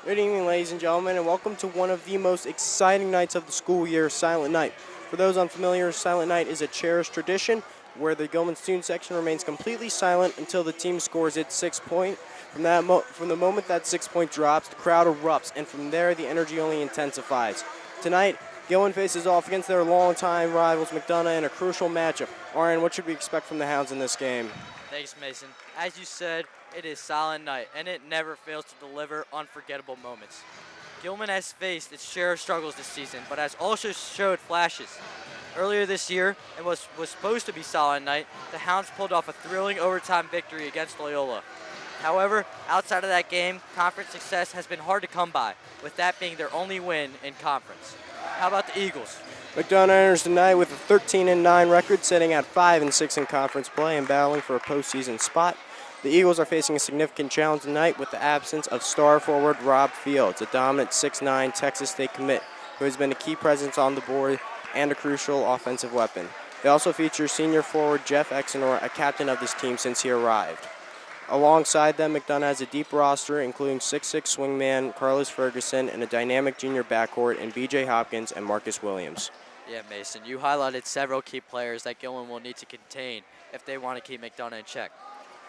Good evening, ladies and gentlemen, and welcome to one of the most exciting nights of the school year, Silent Night. For those unfamiliar, Silent Night is a cherished tradition where the Gilman student section remains completely silent until the team scores its 6-point. From the moment that 6-point drops, the crowd erupts, and from there, the energy only intensifies. Tonight, Gilman faces off against their longtime rivals, McDonogh, in a crucial matchup. Arian, what should we expect from the Hounds in this game? Thanks, Mason. As you said, it is Silent Night, and it never fails to deliver unforgettable moments. Gilman has faced its share of struggles this season, but has also showed flashes. Earlier this year, and was supposed to be Silent Night, the Hounds pulled off a thrilling overtime victory against Loyola. However, outside of that game, conference success has been hard to come by, with that being their only win in conference. How about the Eagles? McDonogh enters tonight with a 13-9 record, sitting at 5-6 in conference play and battling for a postseason spot. The Eagles are facing a significant challenge tonight with the absence of star forward Rob Fields, a dominant 6'9" Texas State commit who has been a key presence on the board and a crucial offensive weapon. They also feature senior forward Jeff Exenor, a captain of this team since he arrived. Alongside them, McDonogh has a deep roster, including 6'6" swingman Carlos Ferguson and a dynamic junior backcourt in B.J. Hopkins and Marcus Williams. Yeah, Mason, you highlighted several key players that Gilman will need to contain if they want to keep McDonogh in check.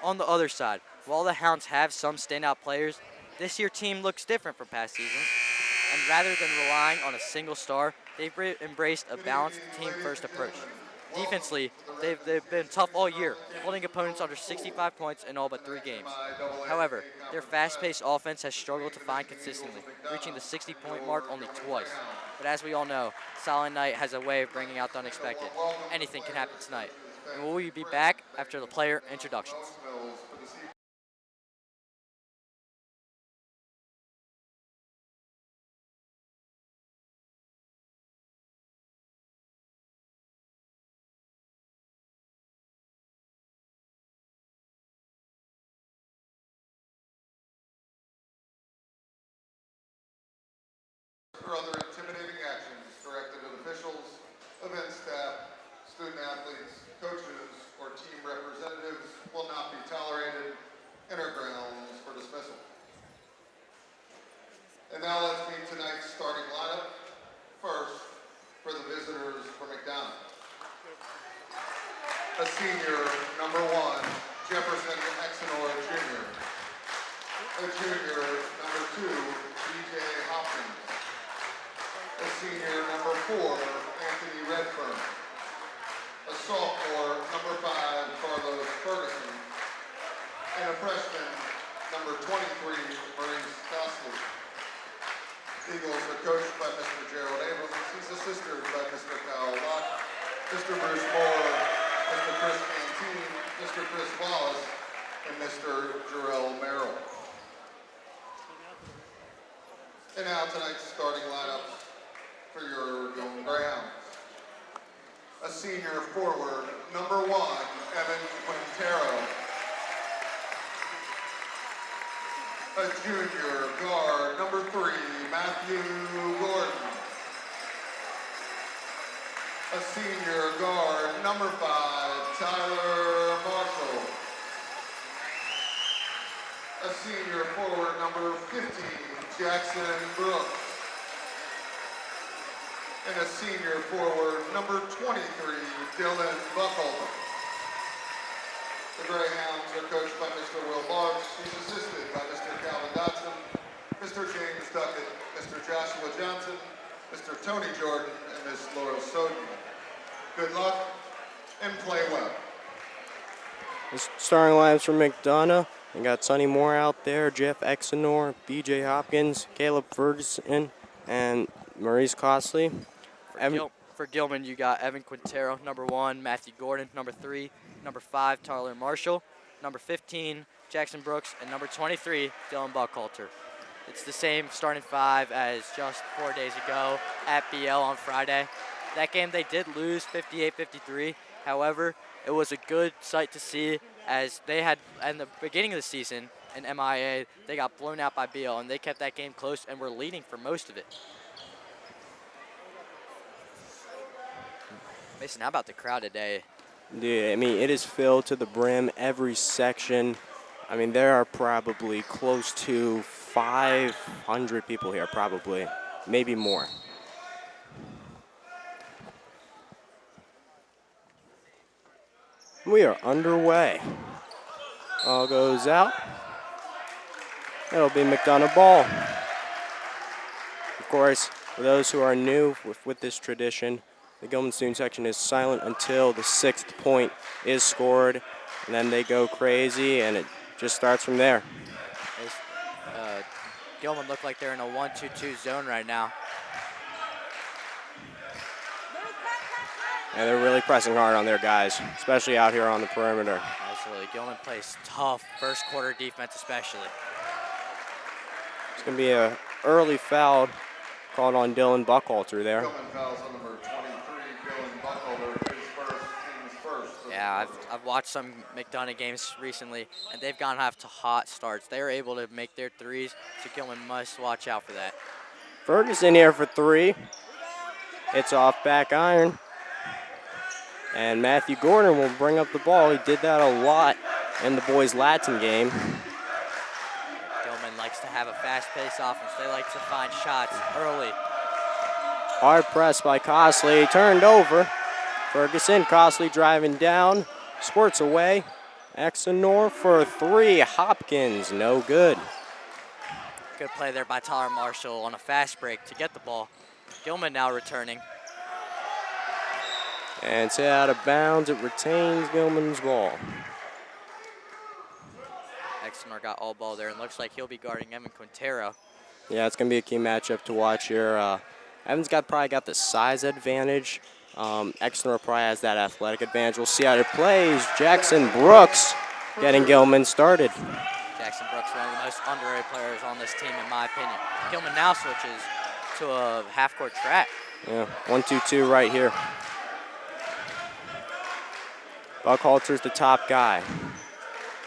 On the other side, while the Hounds have some standout players, this year's team looks different from past seasons, and rather than relying on a single star, they've embraced a balanced team-first approach. Defensively, they've been tough all year, holding opponents under 65 points in all but 3 games. However, their fast-paced offense has struggled to find consistently, reaching the 60-point mark only twice. But as we all know, Silent Night has a way of bringing out the unexpected. Anything can happen tonight. And we'll be back after the player introductions. Or other intimidating actions directed at officials, event staff, student athletes, coaches, or team representatives will not be tolerated and are grounds for dismissal. And now let's meet tonight's starting lineup. First, for the visitors for McDonogh. A senior, number 1, Jefferson Exenor Jr. A junior, number 2, B.J. Hopkins. A senior, number 4, Anthony Redfern. A sophomore, number 5, Carlos Ferguson. And a freshman, number 23, Maurice Gosley. Eagles are coached by Mr. Gerald Abrams. He's assisted by Mr. Kyle Locke, Mr. Bruce Moore, Mr. Chris Cantine, Mr. Chris Wallace, and Mr. Jarrell Merrill. And now tonight's starting lineups for your Gilman Greyhounds. A senior forward, number 1, Evan Quintero. A junior guard, number 3, Matthew Gordon. A senior guard, number 5, Tyler Marshall. A senior forward, number 15, Jackson Brooks. And a senior forward, number 23, Dylan Buckholder. The Greyhounds are coached by Mr. Will Marks. He's assisted by Mr. Calvin Dotson, Mr. James Duckett, Mr. Joshua Johnson, Mr. Tony Jordan, and Ms. Laura Soden. Good luck and play well. The starting lineups for McDonogh. We got Sonny Moore out there, Jeff Exenor, B.J. Hopkins, Caleb Ferguson, and Maurice Cosley. For Gilman, you got Evan Quintero, number 1, Matthew Gordon, number 3, number 5, Tyler Marshall, number 15, Jackson Brooks, and number 23, Dylan Buckhalter. It's the same starting 5 as just 4 days ago at BL on Friday. That game they did lose 58-53. However, it was a good sight to see as they had, in the beginning of the season in MIA, they got blown out by BL, and they kept that game close and were leading for most of it. Mason, how about the crowd today? Yeah, I mean, it is filled to the brim, every section. I mean, there are probably close to 500 people here, probably, maybe more. We are underway. Ball goes out. It'll be McDonogh ball. Of course, for those who are new with this tradition, the Gilman student section is silent until the 6th point is scored, and then they go crazy, and it just starts from there. Gilman look like they're in a 1-2-2 zone right now. Yeah, they're really pressing hard on their guys, especially out here on the perimeter. Absolutely. Gilman plays tough first quarter defense especially. It's going to be an early foul called on Dylan Buckhalter there. Gilman fouls on number 23, Dylan Buckhalter, his team's first. Yeah, I've watched some McDonogh games recently, and they've gone off to hot starts. They're able to make their threes, so Gilman must watch out for that. Ferguson here for 3. It's off back iron. And Matthew Gordon will bring up the ball. He did that a lot in the boys' Latin game. Gilman likes to have a fast-paced offense. They like to find shots early. Hard press by Cosley, turned over. Ferguson, Cosley driving down, squirts away. Exenor for 3, Hopkins, no good. Good play there by Tyler Marshall on a fast break to get the ball. Gilman now returning. And it's out of bounds, it retains Gilman's ball. Exenor got all ball there and looks like he'll be guarding Evan Quintero. Yeah, it's gonna be a key matchup to watch here. Evan's probably got the size advantage. Exenor probably has that athletic advantage. We'll see how it plays. Jackson Brooks getting Gilman started. Jackson Brooks, one of the most underrated players on this team, in my opinion. Gilman now switches to a half-court track. Yeah, 1-2-2 right here. Buckhalter's the top guy.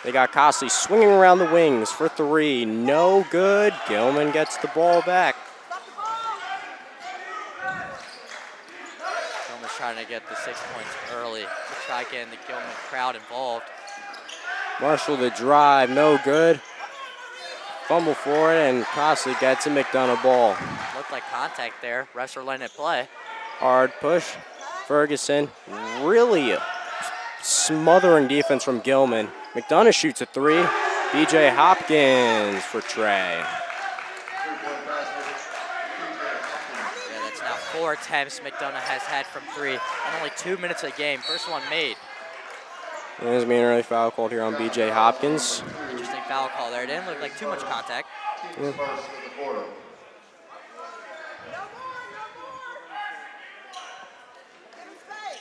They got Cosley swinging around the wings for 3. No good. Gilman gets the ball back. Gilman's trying to get the 6 points early to try getting the Gilman crowd involved. Marshall the drive, no good. Fumble for it, and Cosley gets a McDonogh ball. Looked like contact there. Refs are letting it play. Hard push. Ferguson really smothering defense from Gilman. McDonogh shoots a 3. BJ Hopkins for Trey. Yeah, that's now 4 attempts McDonogh has had from 3 in only 2 minutes a game. First one made. There's being an early foul called here on BJ Hopkins. Interesting foul call there. It didn't look like too much contact. Yeah.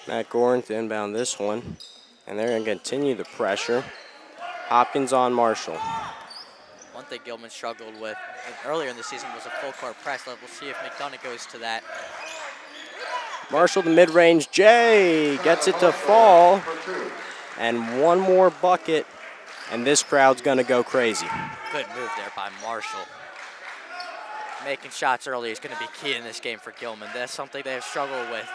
Matt Gorin to inbound this one. And they're going to continue the pressure. Hopkins on Marshall. One thing Gilman struggled with earlier in the season was a full court press. We'll see if McDonogh goes to that. Marshall, the mid-range J, gets it to fall. And one more bucket, and this crowd's going to go crazy. Good move there by Marshall. Making shots early is going to be key in this game for Gilman. That's something they have struggled with.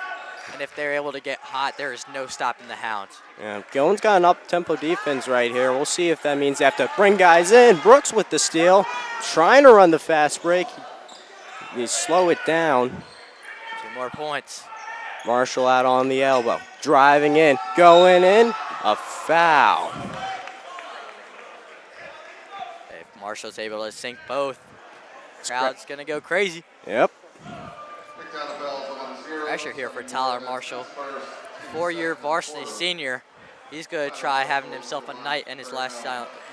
And if they're able to get hot, there is no stopping the Hounds. Yeah, Gilman's got an up-tempo defense right here. We'll see if that means they have to bring guys in. Brooks with the steal, trying to run the fast break. You slow it down. 2 more points. Marshall out on the elbow, driving in, going in, a foul. If Marshall's able to sink both, crowd's gonna go crazy. Yep. Pressure here for Tyler Marshall, 4-year varsity senior. He's gonna try having himself a night in his last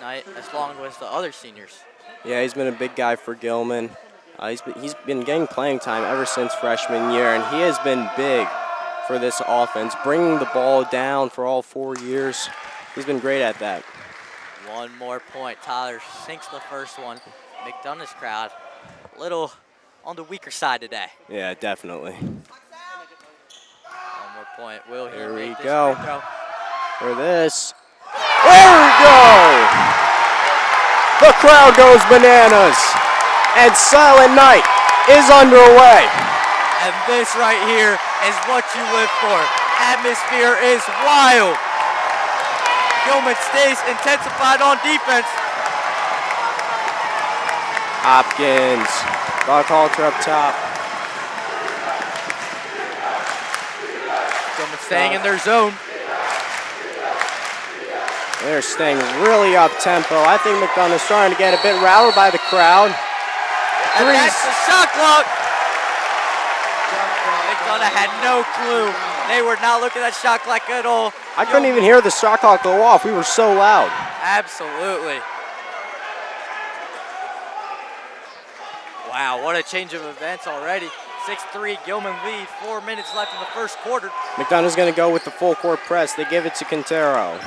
night, as long as the other seniors. Yeah, he's been a big guy for Gilman. He's been getting playing time ever since freshman year, and he has been big for this offense, bringing the ball down for all 4 years. He's been great at that. 1 more point. Tyler sinks the first one. McDonogh's crowd, a little on the weaker side today. Yeah, definitely. 1 more point. Will he Here we make this go. free throw? For this. There we go! The crowd goes bananas, and Silent Night is underway. And this right here is what you live for. Atmosphere is wild. Gilman stays intensified on defense. Hopkins. Buckhalter up top. Gilman staying in their zone. They're staying really up-tempo. I think McDonough's starting to get a bit routed by the crowd. And that's the shot clock. McDonogh had no clue. They were not looking at that shot clock at all. I couldn't even hear the shot clock go off. We were so loud. Absolutely. Wow, what a change of events already. 6-3 Gilman lead, 4 minutes left in the first quarter. McDonough's going to go with the full court press. They give it to Quintero.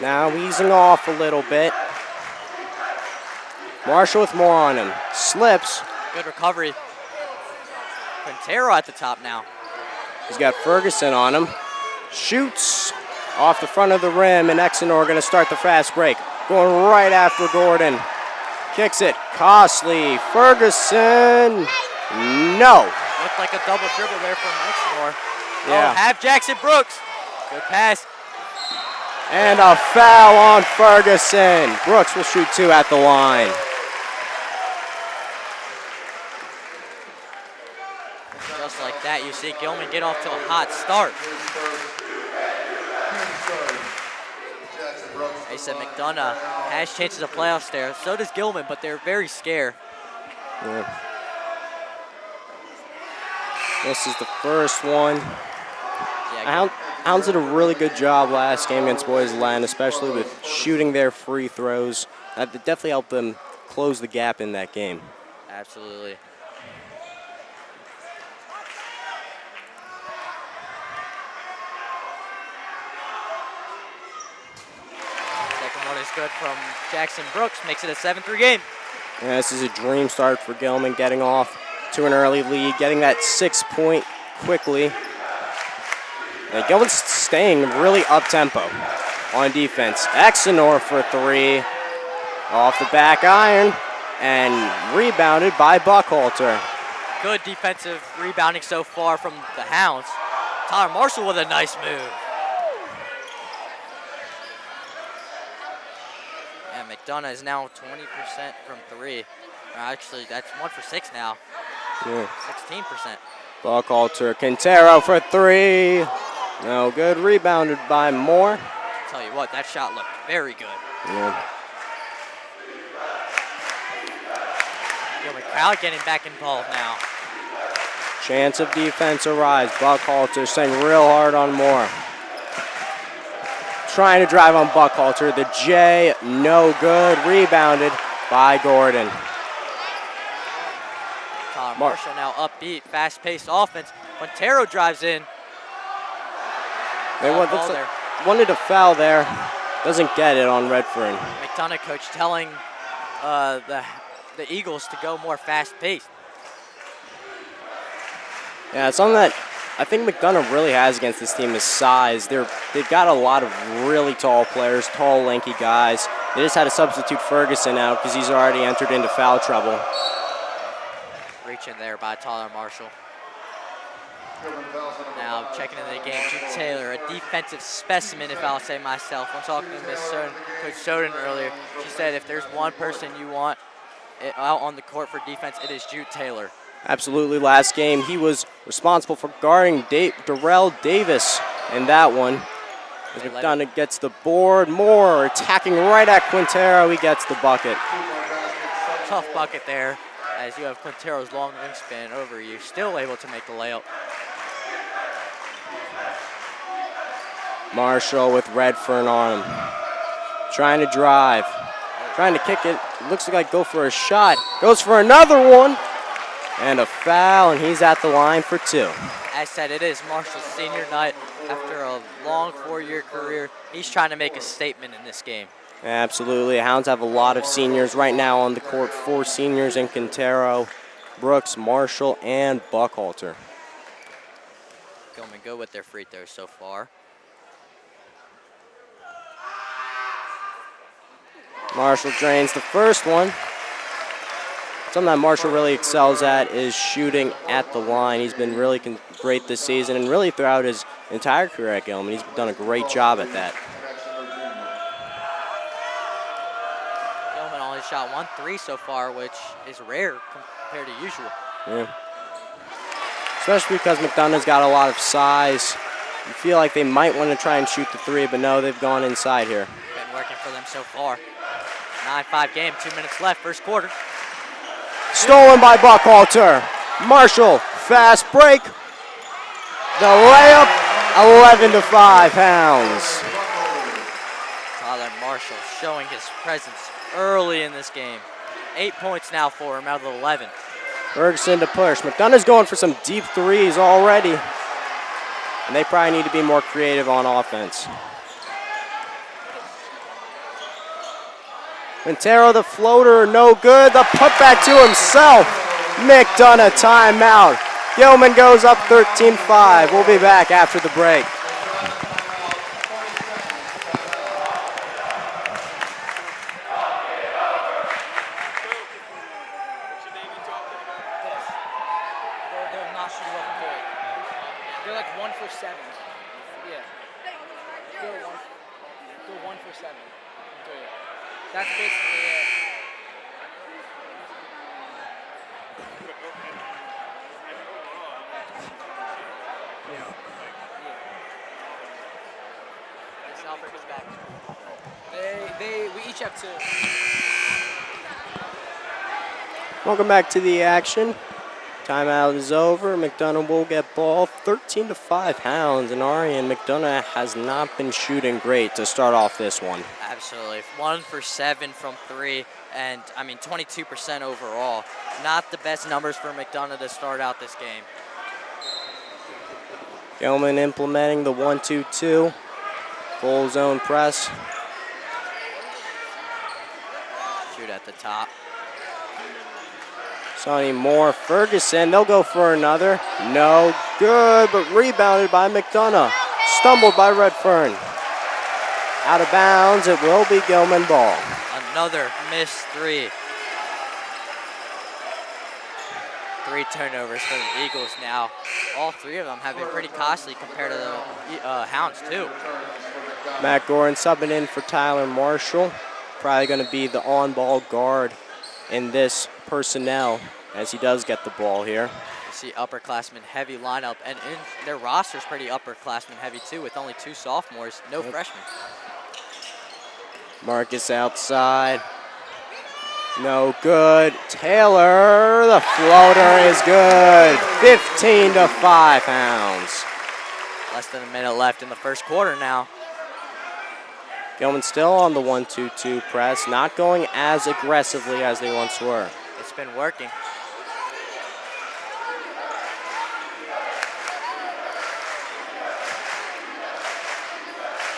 Now easing off a little bit. Marshall with more on him. Slips. Good recovery. Quintero at the top now. He's got Ferguson on him. Shoots off the front of the rim, and Exenor going to start the fast break. Going right after Gordon. Kicks it. Costly. Ferguson. No. Looked like a double dribble there from Exenor. Yeah. Oh, have Jackson Brooks. Good pass. And a foul on Ferguson. Brooks will shoot 2 at the line. Just like that, you see Gilman get off to a hot start. They said McDonogh has chances of playoffs there. So does Gilman, but they're very scared. Yeah. This is the first one. Yeah, Hounds did a really good job last game against Boys Land, especially with shooting their free throws. That definitely helped them close the gap in that game. absolutely. Second one is good from Jackson Brooks, makes it a 7-3 game. Yeah, this is a dream start for Gilman, getting off to an early lead, getting that 6-point quickly. And Gilman's staying really up-tempo on defense. Exenor for 3, off the back iron, and rebounded by Buckhalter. Good defensive rebounding so far from the Hounds. Tyler Marshall with a nice move. And McDonogh is now 20% from 3. Actually, that's 1 for 6 now. Yeah. 16%. Buckhalter, Quintero for 3. No good, rebounded by Moore. Tell you what, that shot looked very good. Yeah. Gilman crowd getting back involved now. Chance of defense arise. Buckhalter staying real hard on Moore. Trying to drive on Buckhalter. The J, no good. Rebounded by Gordon. Tyler Marshall now upbeat, fast-paced offense. Quintero drives in. They wanted a foul there. Doesn't get it on Redfern. McDonogh coach telling the Eagles to go more fast-paced. Yeah, something that I think McDonogh really has against this team is size. They've got a lot of really tall players, tall, lanky guys. They just had to substitute Ferguson out because he's already entered into foul trouble. Reach in there by Tyler Marshall. Now checking into the game, Jude Taylor, a defensive specimen, if I'll say myself. When talking to Miss Coach Soden earlier, she said if there's one person you want out on the court for defense, it is Jude Taylor. Absolutely. Last game, he was responsible for guarding Darrell Davis in that one. As McDonogh gets the board, Moore attacking right at Quintero. He gets the bucket. Tough bucket there, as you have Quintero's long wingspan over you, still able to make the layup. Marshall with Redfern on him. Trying to drive. Trying to kick it. Looks like go for a shot. Goes for another one. And a foul, and he's at the line for 2. As said, it is Marshall's senior night. After a long 4-year career, he's trying to make a statement in this game. Absolutely. Hounds have a lot of seniors right now on the court. 4 seniors in Quintero, Brooks, Marshall, and Buckhalter. Gilman good with their free throws so far. Marshall drains the first one. Something that Marshall really excels at is shooting at the line. He's been really great this season and really throughout his entire career at Gilman. He's done a great job at that. Gilman, all his shot 1 3 so far, which is rare compared to usual. Yeah. Especially because McDonough's got a lot of size. You feel like they might want to try and shoot the three, but no, they've gone inside here. Been working for them so far. 9-5 game, 2 minutes left, first quarter. Stolen by Buckhalter. Marshall, fast break. The layup, 11-5 Hounds. Tyler Marshall showing his presence early in this game. 8 points now for him out of the 11. Ferguson to push. McDonough's going for some deep threes already. And they probably need to be more creative on offense. Montero, the floater, no good. The putback to himself. McDonogh, timeout. Gilman goes up 13-5. We'll be back after the break. They're not shooting well from three. They're like 1 for 7. Yeah. They're 1 for 7 from three. That's basically it. We each have 2. Welcome back to the action. Timeout is over. McDonogh will get ball. 13-5 Hounds, and Arian McDonogh has not been shooting great to start off this one. Absolutely. 1 for 7 from 3, and 22% overall. Not the best numbers for McDonogh to start out this game. Gilman implementing the 1-2-2. Full zone press. Shoot at the top. Sonny Moore, Ferguson, they'll go for another. No good, but rebounded by McDonogh. Stumbled by Redfern. Out of bounds, it will be Gilman ball. Another missed 3. 3 turnovers for the Eagles now. All 3 of them have been pretty costly compared to the Hounds too. Matt Gordon subbing in for Tyler Marshall. Probably going to be the on-ball guard in this personnel as he does get the ball here. You see upperclassmen heavy lineup, and in their roster's pretty upperclassmen heavy too, with only 2 sophomores, no freshmen. Marcus outside. No good. Taylor, the floater is good. 15-5 Hounds. Less than a minute left in the first quarter now. Gilman still on the 1-2-2 press, not going as aggressively as they once were. It's been working.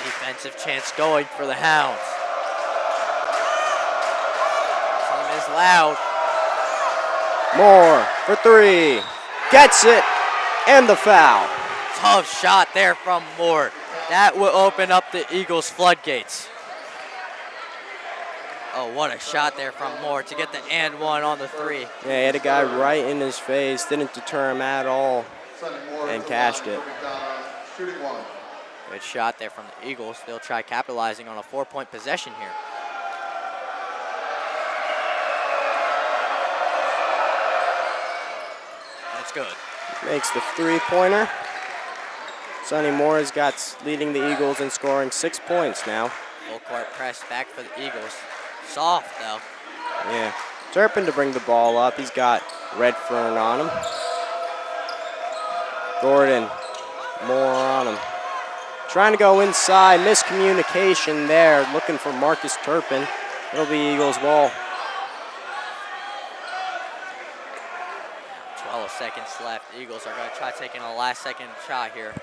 Defensive chance going for the Hounds. Team is loud. Moore for 3. Gets it, and the foul. Tough shot there from Moore. That will open up the Eagles' floodgates. Oh, what a shot there from Moore to get the and 1 on the 3. Yeah, he had a guy right in his face, didn't deter him at all, and cashed it. Good shot there from the Eagles. They'll try capitalizing on a 4-point possession here. That's good. Makes the 3-pointer. Sonny Moore has got leading the Eagles in scoring 6 points now. Full court press back for the Eagles. Soft though. Yeah. Turpin to bring the ball up. He's got Redfern on him. Gordon, Moore on him. Trying to go inside. Miscommunication there. Looking for Marcus Turpin. It'll be Eagles ball. 12 seconds left. Eagles are going to try taking a last-second shot here.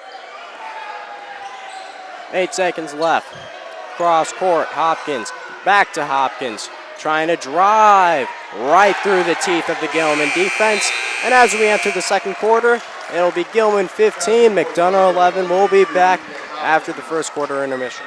8 seconds left. Cross court, Hopkins. Back to Hopkins. Trying to drive right through the teeth of the Gilman defense. And as we enter the second quarter, it'll be Gilman 15, McDonogh 11. We'll be back after the first quarter intermission.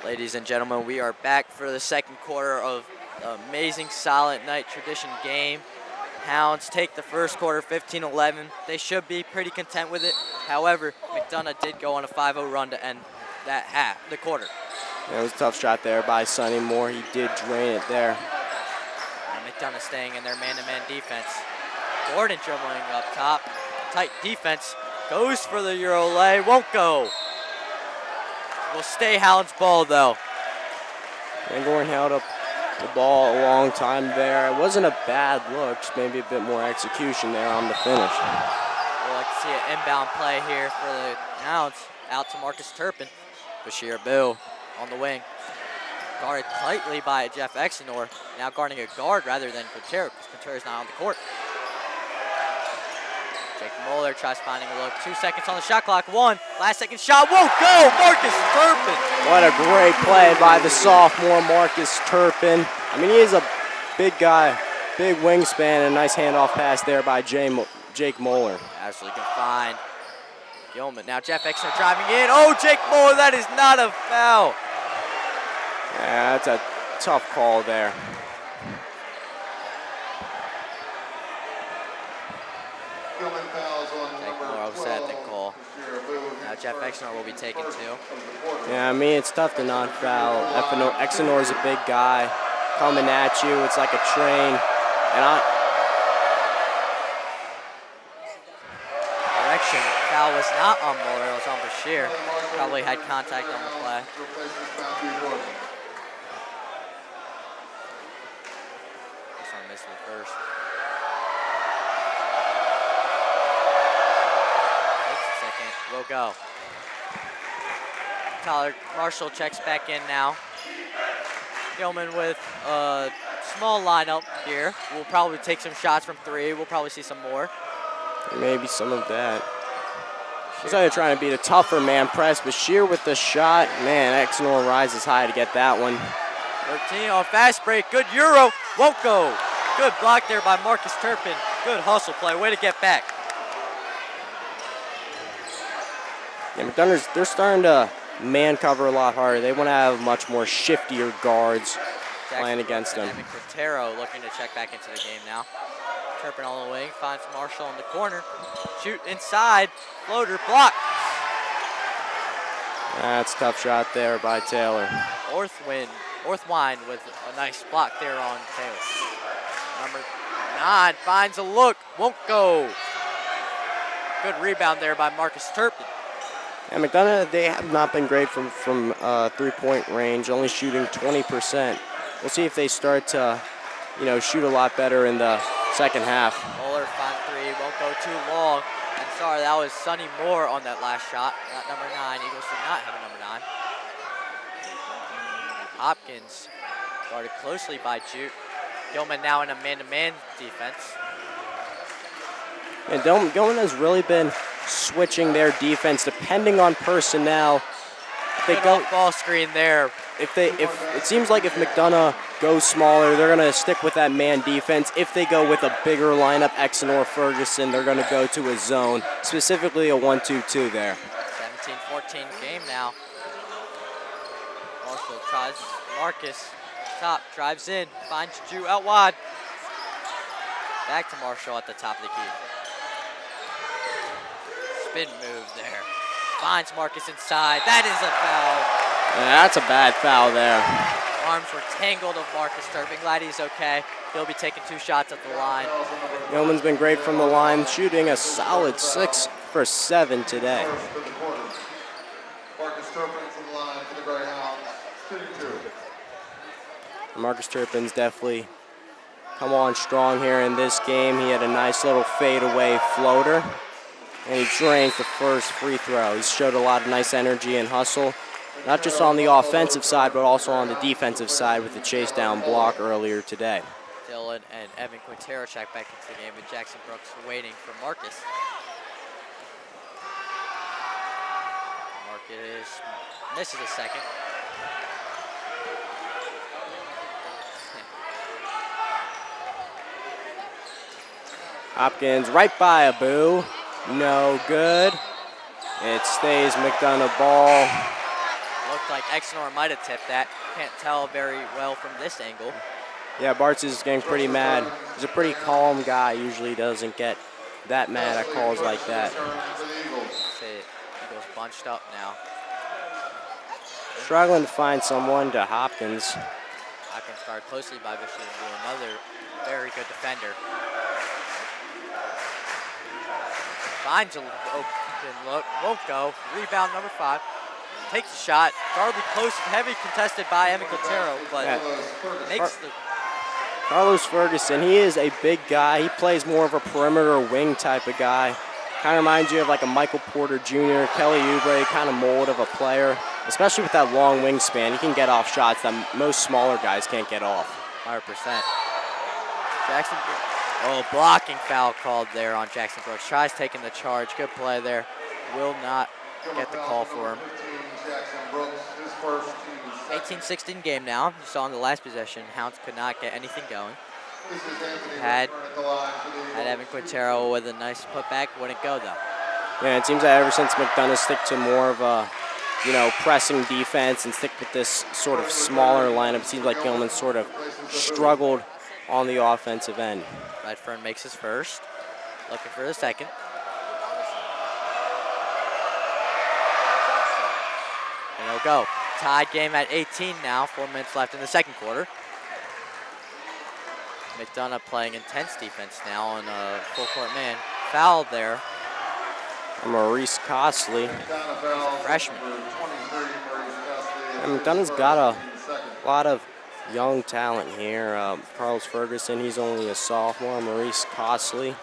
Ladies and gentlemen, we are back for the second quarter of the amazing Silent Night Tradition game. Hounds take the first quarter 15-11. They should be pretty content with it. However, McDonogh did go on a 5-0 run to end that the quarter. Yeah, it was a tough shot there by Sonny Moore. He did drain it there. And McDonogh staying in their man-to-man defense. Gordon dribbling up top. Tight defense. Goes for the Euro lay. Won't go. Will stay Hounds ball though. And Gordon held up the ball a long time there. It wasn't a bad look, just maybe a bit more execution there on the finish. We'll like to see an inbound play here for the Hounds. Out to Marcus Turpin. Bashir Bill on the wing. Guarded tightly by Jeff Exenor. Now guarding a guard rather than Quintero, because Quintero's not on the court. Jake Moeller tries finding a look. 2 seconds on the shot clock. 1. Last second shot won't go. Marcus Turpin. What a great play by the sophomore Marcus Turpin. I mean, he is a big guy, big wingspan, and a nice handoff pass there by Jake Moeller. Absolutely good find. Gilman. Now Jeff Exner driving in. Oh, Jake Moeller, that is not a foul. Yeah, that's a tough call there. Jake Moeller upset at the call. Now Jeff Exner will be taken too. Yeah, I mean, it's tough to not foul. Exenor is a big guy coming at you. It's like a train. And Correction, foul was not on Moeller, it was on Bashir. Probably had contact on the play. This one missed the first. Takes a second, we'll go. Tyler Marshall checks back in now. Gilman with a small lineup here. We'll probably take some shots from 3. We'll probably see some more. maybe some of that. He's either trying to beat a tougher man press, but Shear with the shot. Man, Exenor rises high to get that one. 13 on fast break. Good Euro. Won't go. Good block there by Marcus Turpin. Good hustle play. Way to get back. Yeah, McDonogh, they're starting to man cover a lot harder. They want to have much more shiftier guards playing against them. Quintero looking to check back into the game now. Turpin on the wing, finds Marshall in the corner. Shoot inside, floater block. That's a tough shot there by Taylor. Orthwine with a nice block there on Taylor. Number 9 finds a look, won't go. Good rebound there by Marcus Turpin. And McDonogh, they have not been great from three-point range, only shooting 20%. We'll see if they start to, shoot a lot better in the second half. Moeller finds 3, won't go too long. I'm sorry, that was Sonny Moore on that last shot, not number 9. Eagles do not have a number 9. Hopkins guarded closely by Jute. Gilman now in a man-to-man defense. And Gilman has really been switching their defense depending on personnel. If they go ball screen there. If it seems like if McDonogh goes smaller, they're gonna stick with that man defense. If they go with a bigger lineup, Exenor Ferguson, they're gonna go to a zone, specifically a 1-2-2 there. 17-14 game now. Marshall tries Marcus. Top, drives in, finds Drew out wide. Back to Marshall at the top of the key. Spin move there. Finds Marcus inside. That is a foul. Yeah, that's a bad foul there. Arms were tangled of Marcus Turpin. Glad he's okay. He'll be taking 2 shots at the line. Gilman's been great from the line, shooting a solid 6 for 7 today. Marcus Turpin from the line for the Greyhounds, shooting 2. Marcus Turpin's definitely come on strong here in this game. He had a nice little fadeaway floater, and he drained the first free throw. He showed a lot of nice energy and hustle, not just on the offensive side, but also on the defensive side with the chase down block earlier today. Dylan and Evan Quintero check back into the game, and Jackson Brooks waiting for Marcus. Marcus misses a second. Hopkins right by Abu. No good. It stays McDonogh ball. Looked like Exnor might have tipped that. Can't tell very well from this angle. Yeah, Bartz is getting pretty mad. He's a pretty calm guy. Usually doesn't get that mad at calls like that. See, Eagles bunched up now. Struggling to find someone to Hopkins. Hopkins guarded closely by Bishop, another very good defender. Finds an open look, won't go. Rebound number 5. Takes a shot. Guarded close, heavy contested by Emmett Quintero, but makes the. Carlos Ferguson, he is a big guy. He plays more of a perimeter wing type of guy. Kind of reminds you of like a Michael Porter Jr., Kelly Oubre kind of mold of a player, especially with that long wingspan. He can get off shots that most smaller guys can't get off. 100%. Jackson, blocking foul called there on Jackson Brooks. Tries taking the charge. Good play there. Will not get the call for him. 18-16 game now. You saw in the last possession, Hounds could not get anything going. Had Evan Quintero with a nice putback. Wouldn't go though. Yeah, it seems that ever since McDonogh stick to more of a, pressing defense and stick with this sort of smaller lineup, it seems like Gilman sort of struggled on the offensive end. Redfern makes his first. Looking for the second. And he'll go. Tied game at 18 now. 4 minutes left in the second quarter. McDonogh playing intense defense now on a full court man. Fouled there. Maurice Costley. Freshman. And McDonough's got a lot of young talent here. Carlos Ferguson, he's only a sophomore. Maurice Costley.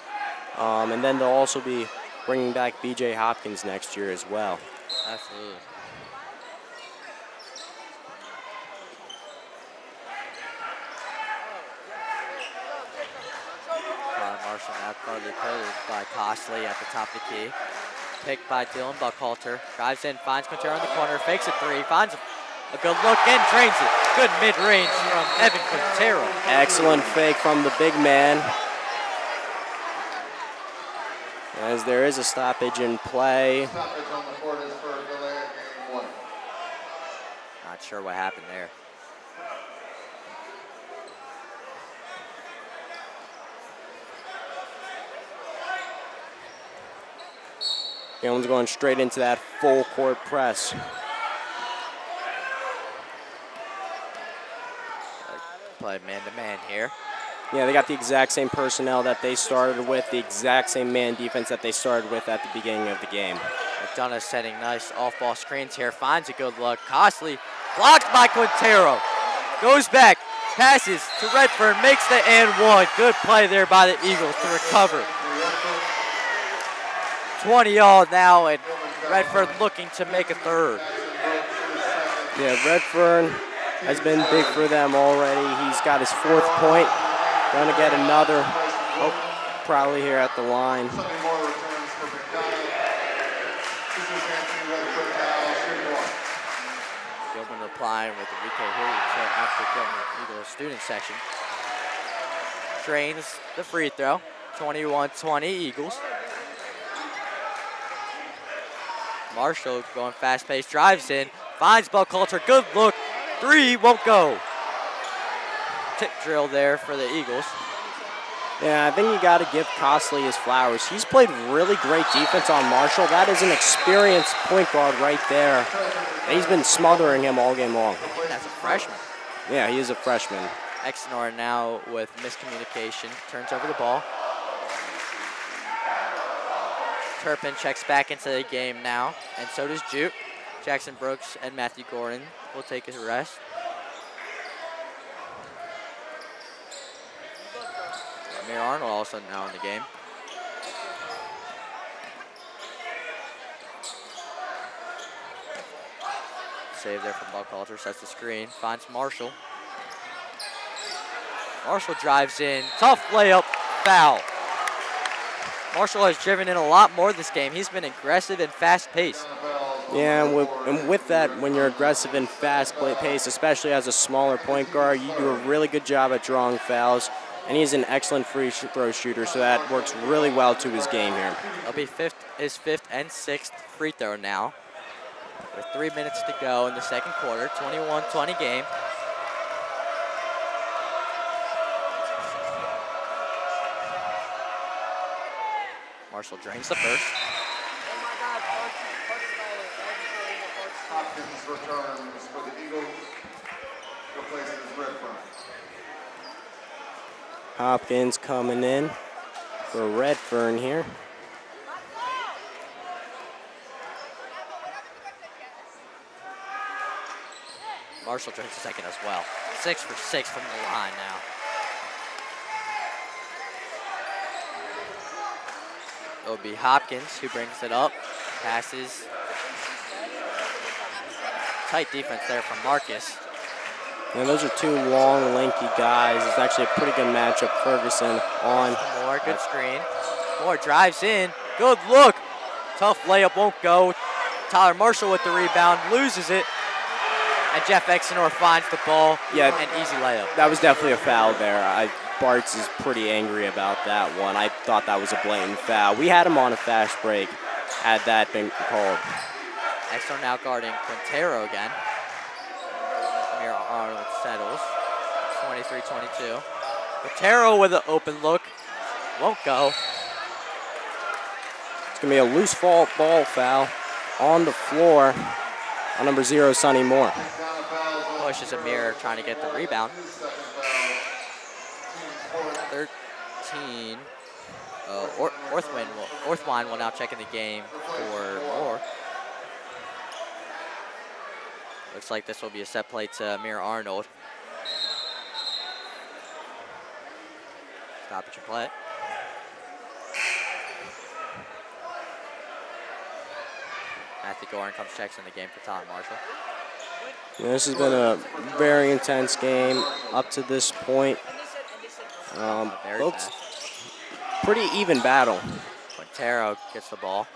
And then they'll also be bringing back B.J. Hopkins next year as well. Absolutely. Marshall now partly closed by Costley at the top of the key. Picked by Dylan Buckhalter. Drives in, finds Quintero in the corner, fakes a 3, finds a good look and drains it. Good mid-range from Evan Quintero. Excellent fake from the big man. As there is a stoppage in play. Stoppage on the court is for delay game 1. Not sure what happened there. Gilman's going straight into that full court press. Play man-to-man here. Yeah, they got the exact same personnel that they started with, the exact same man defense that they started with at the beginning of the game. McDonogh setting nice off-ball screens here. Finds a good look. Costley blocked by Quintero. Goes back, passes to Redfern, makes the and 1. Good play there by the Eagles to recover. 20-all now, and Redfern looking to make a third. Yeah, Redfern has been big for them already. He's got his 4th point. Gonna get another, probably here at the line. Gilman replying with the VK Hilly after Gilman Eagles student section. Drains the free throw. 21-20 Eagles. Marshall going fast-paced, drives in, finds Buckhalter, good look, 3, won't go. Tip drill there for the Eagles. Yeah, I think you got to give Costley his flowers. He's played really great defense on Marshall. That is an experienced point guard right there. And he's been smothering him all game long. That's a freshman. Yeah, he is a freshman. Exnor now with miscommunication, turns over the ball. Turpin checks back into the game now, and so does Jute. Jackson Brooks and Matthew Gordon will take his rest. Amir Arnold also now in the game. Save there from Buckhalter, sets the screen, finds Marshall. Marshall drives in, tough layup, foul. Marshall has driven in a lot more this game. He's been aggressive and fast-paced. Yeah, and with that, when you're aggressive and fast-paced, especially as a smaller point guard, you do a really good job at drawing fouls, and he's an excellent free throw shooter, so that works really well to his game here. It'll be his fifth and 6th free throw now. With 3 minutes to go in the second quarter, 21-20 game. Marshall drains the first. Hopkins returns for the Eagles. Replaces Redfern. Hopkins coming in for Redfern here. Marshall drains the second as well. 6 for 6 from the line now. It'll be Hopkins who brings it up, passes. Tight defense there from Marcus. And those are two long, lanky guys. It's actually a pretty good matchup. Ferguson on. Moore, good screen. Moore drives in. Good look. Tough layup, won't go. Tyler Marshall with the rebound, loses it. And Jeff Exenor finds the ball. Yeah, an easy layup. That was definitely a foul there. Bartz is pretty angry about that one. I thought that was a blatant foul. We had him on a fast break had that been called. Exenor now guarding Quintero again. Amir Arnold settles. 23-22. Quintero with an open look. Won't go. It's going to be a loose ball foul on the floor on number 0, Sonny Moore. Pushes Amir trying to get the rebound. 13. Orthwine will now check in the game for Moore. Looks like this will be a set play to Amir Arnold. Stoppage and play. Matthew Gorin comes, checks in the game for Tyler Marshall. Yeah, this has been a very intense game up to this point. Very Both fast. pretty even battle. Quintero gets the ball.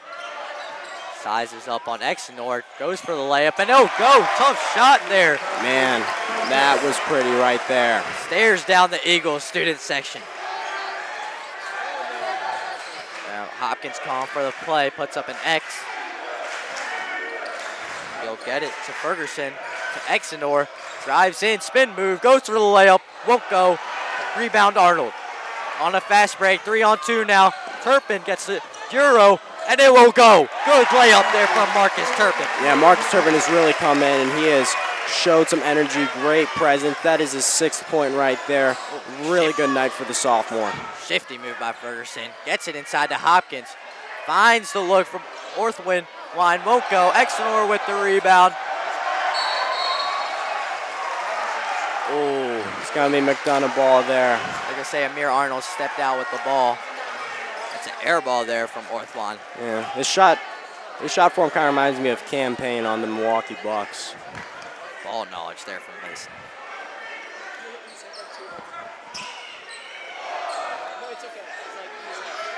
Sizes up on Exenor, goes for the layup, and oh, go! Tough shot there. Man, that was pretty right there. Stares down the Eagles student section. Now Hopkins calling for the play, puts up an X. He'll get it to Ferguson, to Exenor, drives in, spin move, goes for the layup, won't go. Rebound Arnold. On a fast break, 3-on-2 now. Turpin gets the Euro, and it will go. Good layup there from Marcus Turpin. Yeah, Marcus Turpin has really come in, and he has showed some energy, great presence. That is his 6th point right there. Really good night for the sophomore. Shifty move by Ferguson. Gets it inside to Hopkins. Finds the look from Orthwine. Wine won't go. Exenor with the rebound. Oh, it's going to be McDonogh ball there. Like I say, Amir Arnold stepped out with the ball. It's an air ball there from Orthwine. Yeah, his shot form kind of reminds me of Campaign on the Milwaukee Bucks. Ball knowledge there from Mason.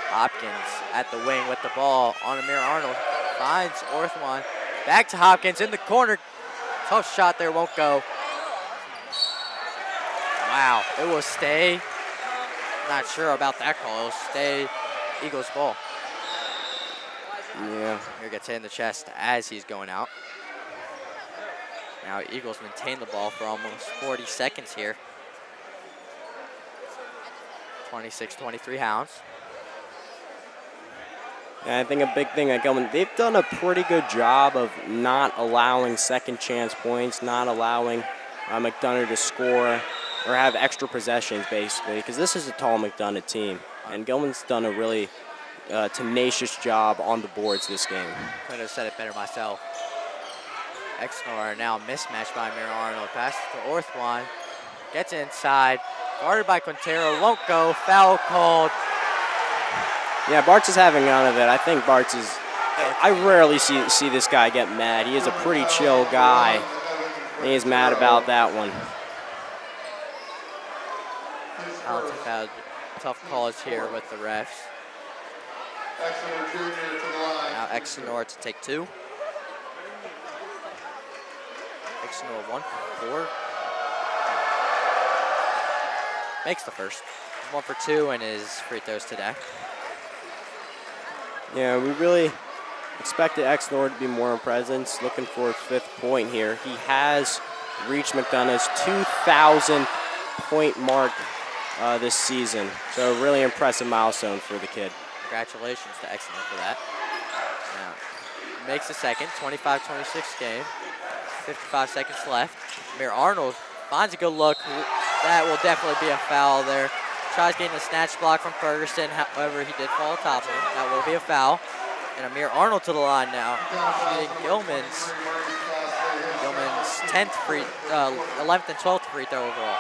Hopkins at the wing with the ball on Amir Arnold. Finds Orthwine. Back to Hopkins in the corner. Tough shot there, won't go. Wow, it will stay. Not sure about that call. It will stay Eagles ball. Yeah. Here gets hit in the chest as he's going out. Now Eagles maintain the ball for almost 40 seconds here. 26-23 Hounds. And I think a big thing at Gilman, they've done a pretty good job of not allowing second chance points, not allowing McDonogh to score or have extra possessions, basically, because this is a tall McDonogh team. And Gilman's done a really tenacious job on the boards this game. Could have said it better myself. Exenor now mismatched by Amir Arnold. Pass to Orthwine. Gets inside. Guarded by Quintero. Won't go. Foul called. Yeah, Bartz is having none of it. I think Bartz is... I rarely see this guy get mad. He is a pretty chill guy. He is mad about that one. Hounds have had tough calls here with the refs. Exeter Junior to the line. Now Exenor to take 2. Exenor 1 for 4. Makes the first. He's 1 for 2 in his free throws today. Yeah, we really expected Exnor to be more in presence, looking for a 5th point here. He has reached McDonogh's 2,000th point mark this season. So a really impressive milestone for the kid. Congratulations to Exnor for that. Now, makes the second, 25-26 game. 55 seconds left. Amir Arnold finds a good look. That will definitely be a foul there. Tries getting a snatch block from Ferguson. However, he did fall atop him. That will be a foul. And Amir Arnold to the line now. Shooting Gilman's 10th 11th and 12th free throw overall.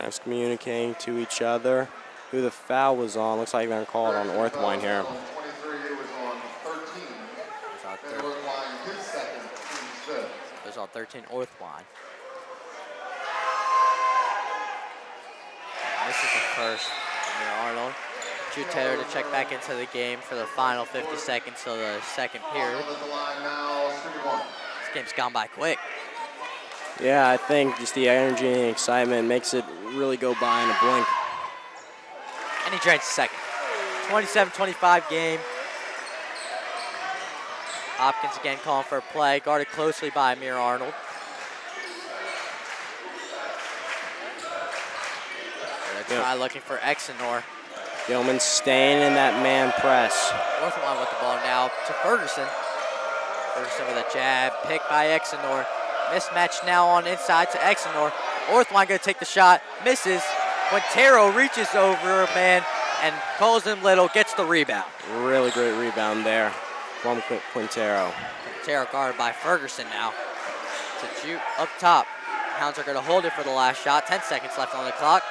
Nice communicating to each other. Who the foul was on. Looks like they're going to call it on Orthwine here. 23, it was on 13. And Orthwine, his second, team's 5th. It was on 13, Orthwine. This is the first. Amir Arnold. Drew Taylor to check back into the game for the final 50 seconds of the second period. This game's gone by quick. Yeah, I think just the energy and excitement makes it really go by in a blink. And he drains the second. 27-25 game. Hopkins again calling for a play, guarded closely by Amir Arnold. Gonna try looking for Exnor. Gilman staying in that man press. Orthwine with the ball now to Ferguson. Ferguson with a jab, picked by Exnor. Mismatch now on inside to Exnor. Orthwine gonna take the shot, misses. Quintero reaches over a man and calls him little, gets the rebound. Really great rebound there from Quintero. Quintero guarded by Ferguson now. To Jute up top. Hounds are gonna hold it for the last shot. 10 seconds left on the clock.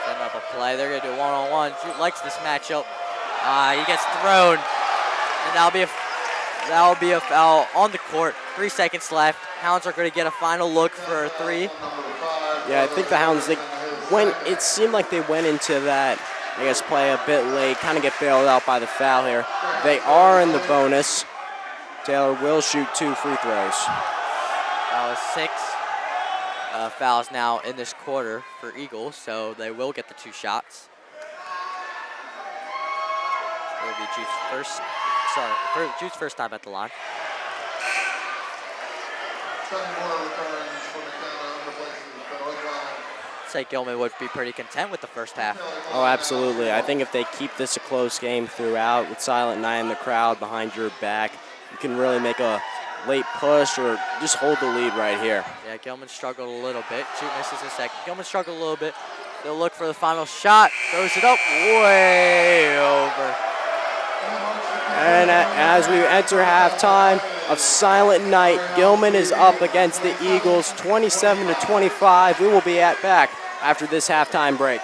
Setting up a play. They're gonna do one-on-one. Jute likes this matchup. He gets thrown, and that'll be a foul on the court. 3 seconds left. Hounds are gonna get a final look for a 3. Yeah, I think the Hounds, it seemed like they went into that, I guess, play a bit late, kind of get bailed out by the foul here. They are in the bonus. Taylor will shoot 2 free throws. That was 6 fouls now in this quarter for Eagles, so they will get the 2 shots. It'll be Jude's first time at the line. Second quarter returns for McDonogh, replaces Orthwine. I'd say Gilman would be pretty content with the first half. Oh, absolutely. I think if they keep this a close game throughout with Silent Night in the crowd behind your back, you can really make a late push or just hold the lead right here. Yeah, Gilman struggled a little bit. Jute misses a second. Gilman struggled a little bit. They'll look for the final shot. Throws it up way over. And as we enter halftime of Silent Night, Gilman is up against the Eagles 27-25. We will be back after this halftime break.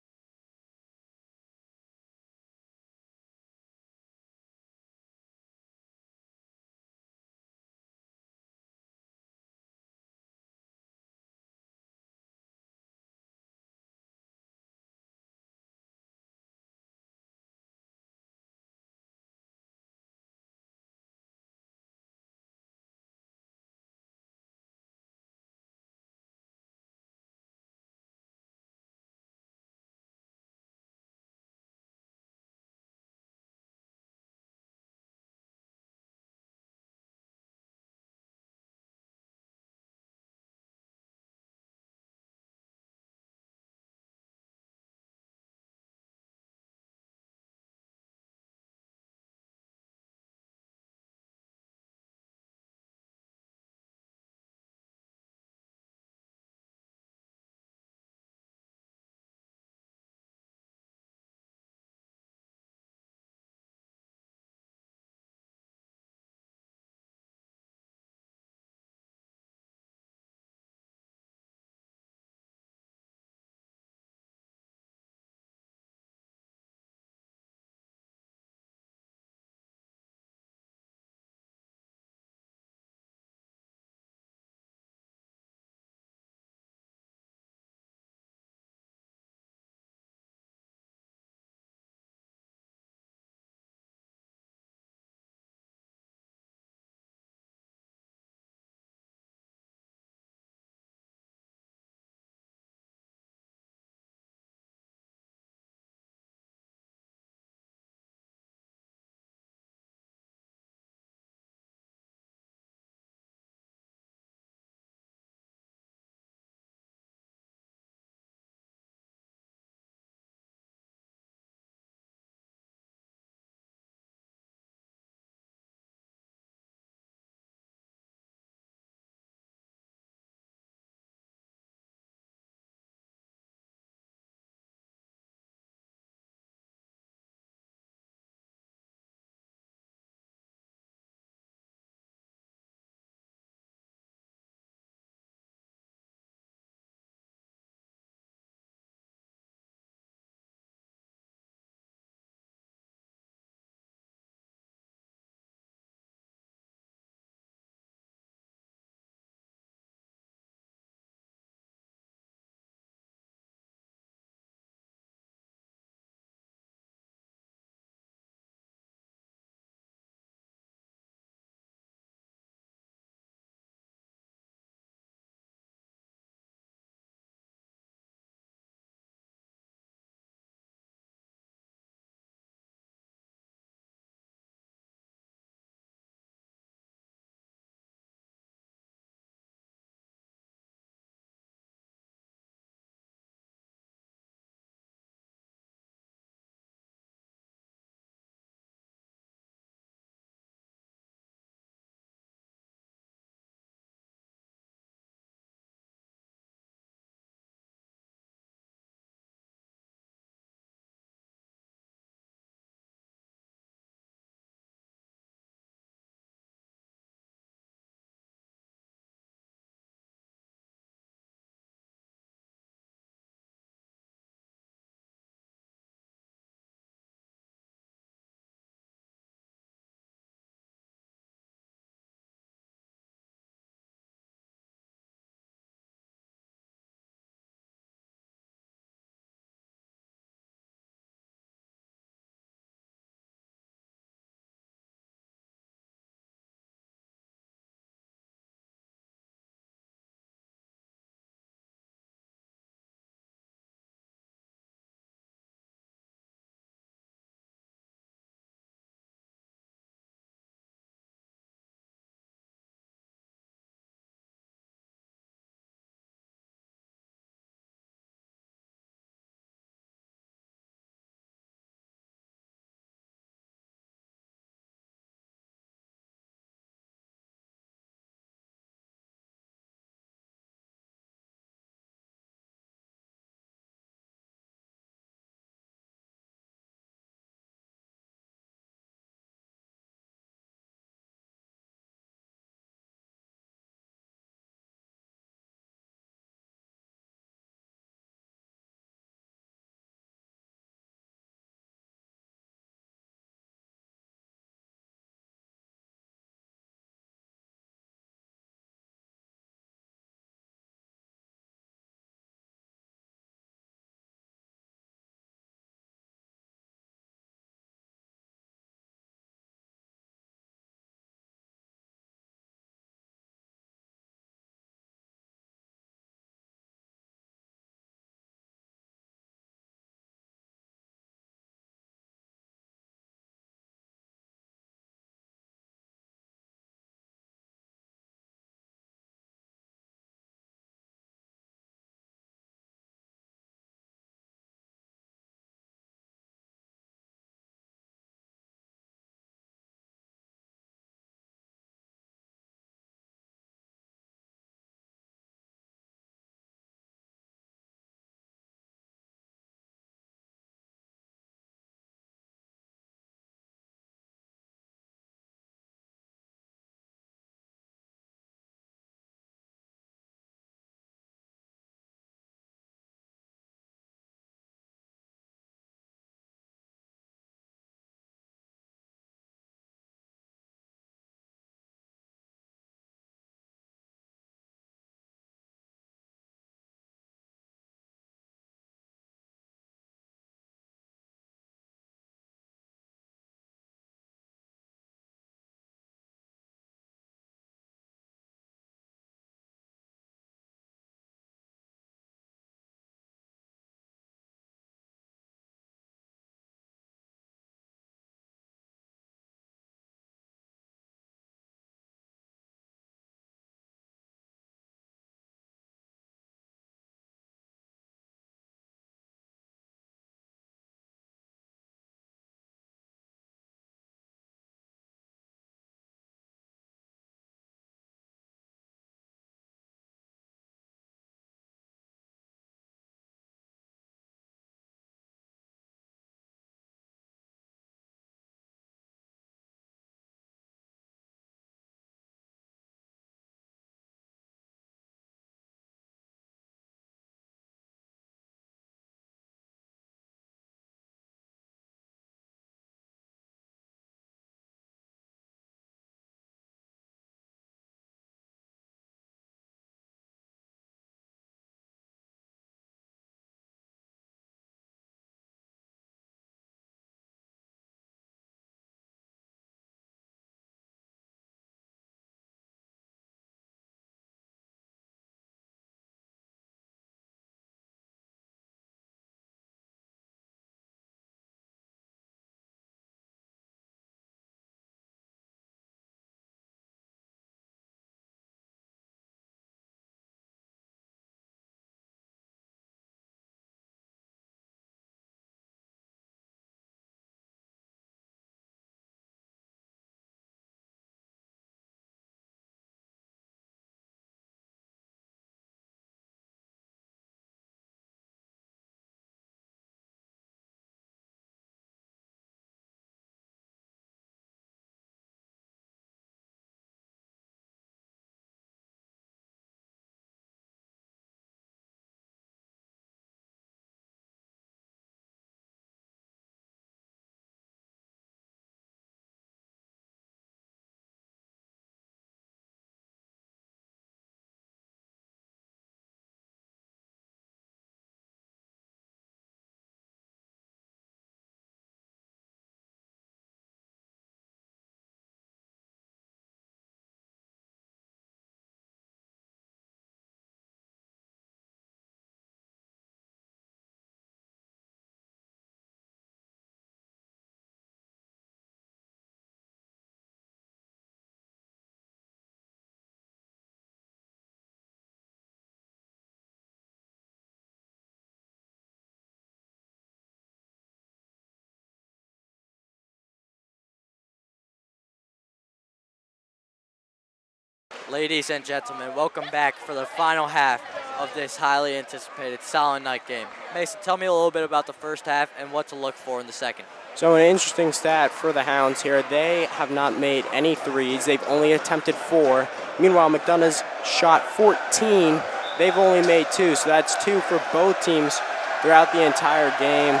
Ladies and gentlemen, welcome back for the final half of this highly anticipated Silent Night game. Mason, tell me a little bit about the first half and what to look for in the second. So an interesting stat for the Hounds here, they have not made any threes. They've only attempted 4. Meanwhile, McDonogh's shot 14. They've only made 2, so that's 2 for both teams throughout the entire game.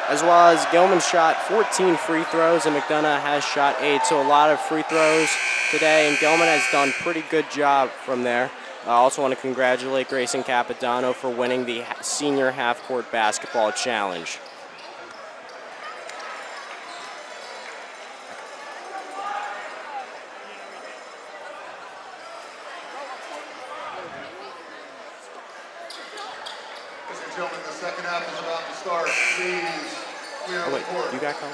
As well as Gilman shot 14 free throws and McDonogh has shot 8. So a lot of free throws today, and Gilman has done a pretty good job from there. I also want to congratulate Grayson Capodanno for winning the Senior Half-Court Basketball Challenge. Ladies and gentlemen, the second half is about to start. Please clear Oh the wait, court. you got Colin?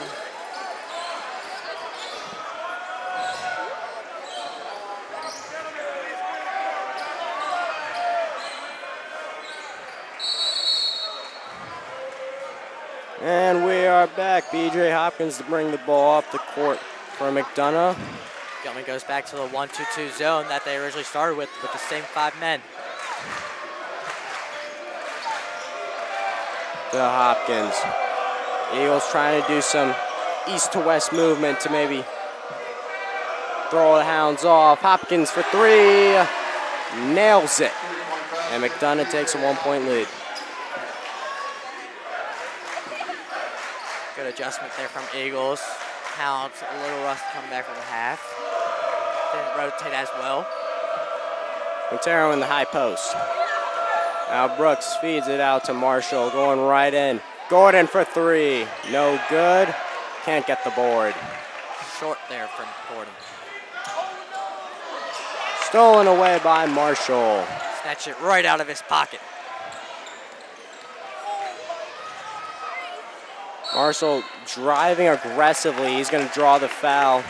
And we are back. B.J. Hopkins to bring the ball up the court for McDonogh. Gilman goes back to the 1-2-2 zone that they originally started with the same 5 men. To Hopkins. Eagles trying to do some east to west movement to maybe throw the Hounds off. Hopkins for 3. Nails it. And McDonogh takes a 1-point lead. Good adjustment there from Eagles. Hounds a little rusty coming back from the half. Didn't rotate as well. Quintero in the high post. Now Brooks feeds it out to Marshall, going right in. Gordon for 3. No good. Can't get the board. Short there from Gordon. Stolen away by Marshall. Snatch it right out of his pocket. Marshall driving aggressively. He's going to draw the foul.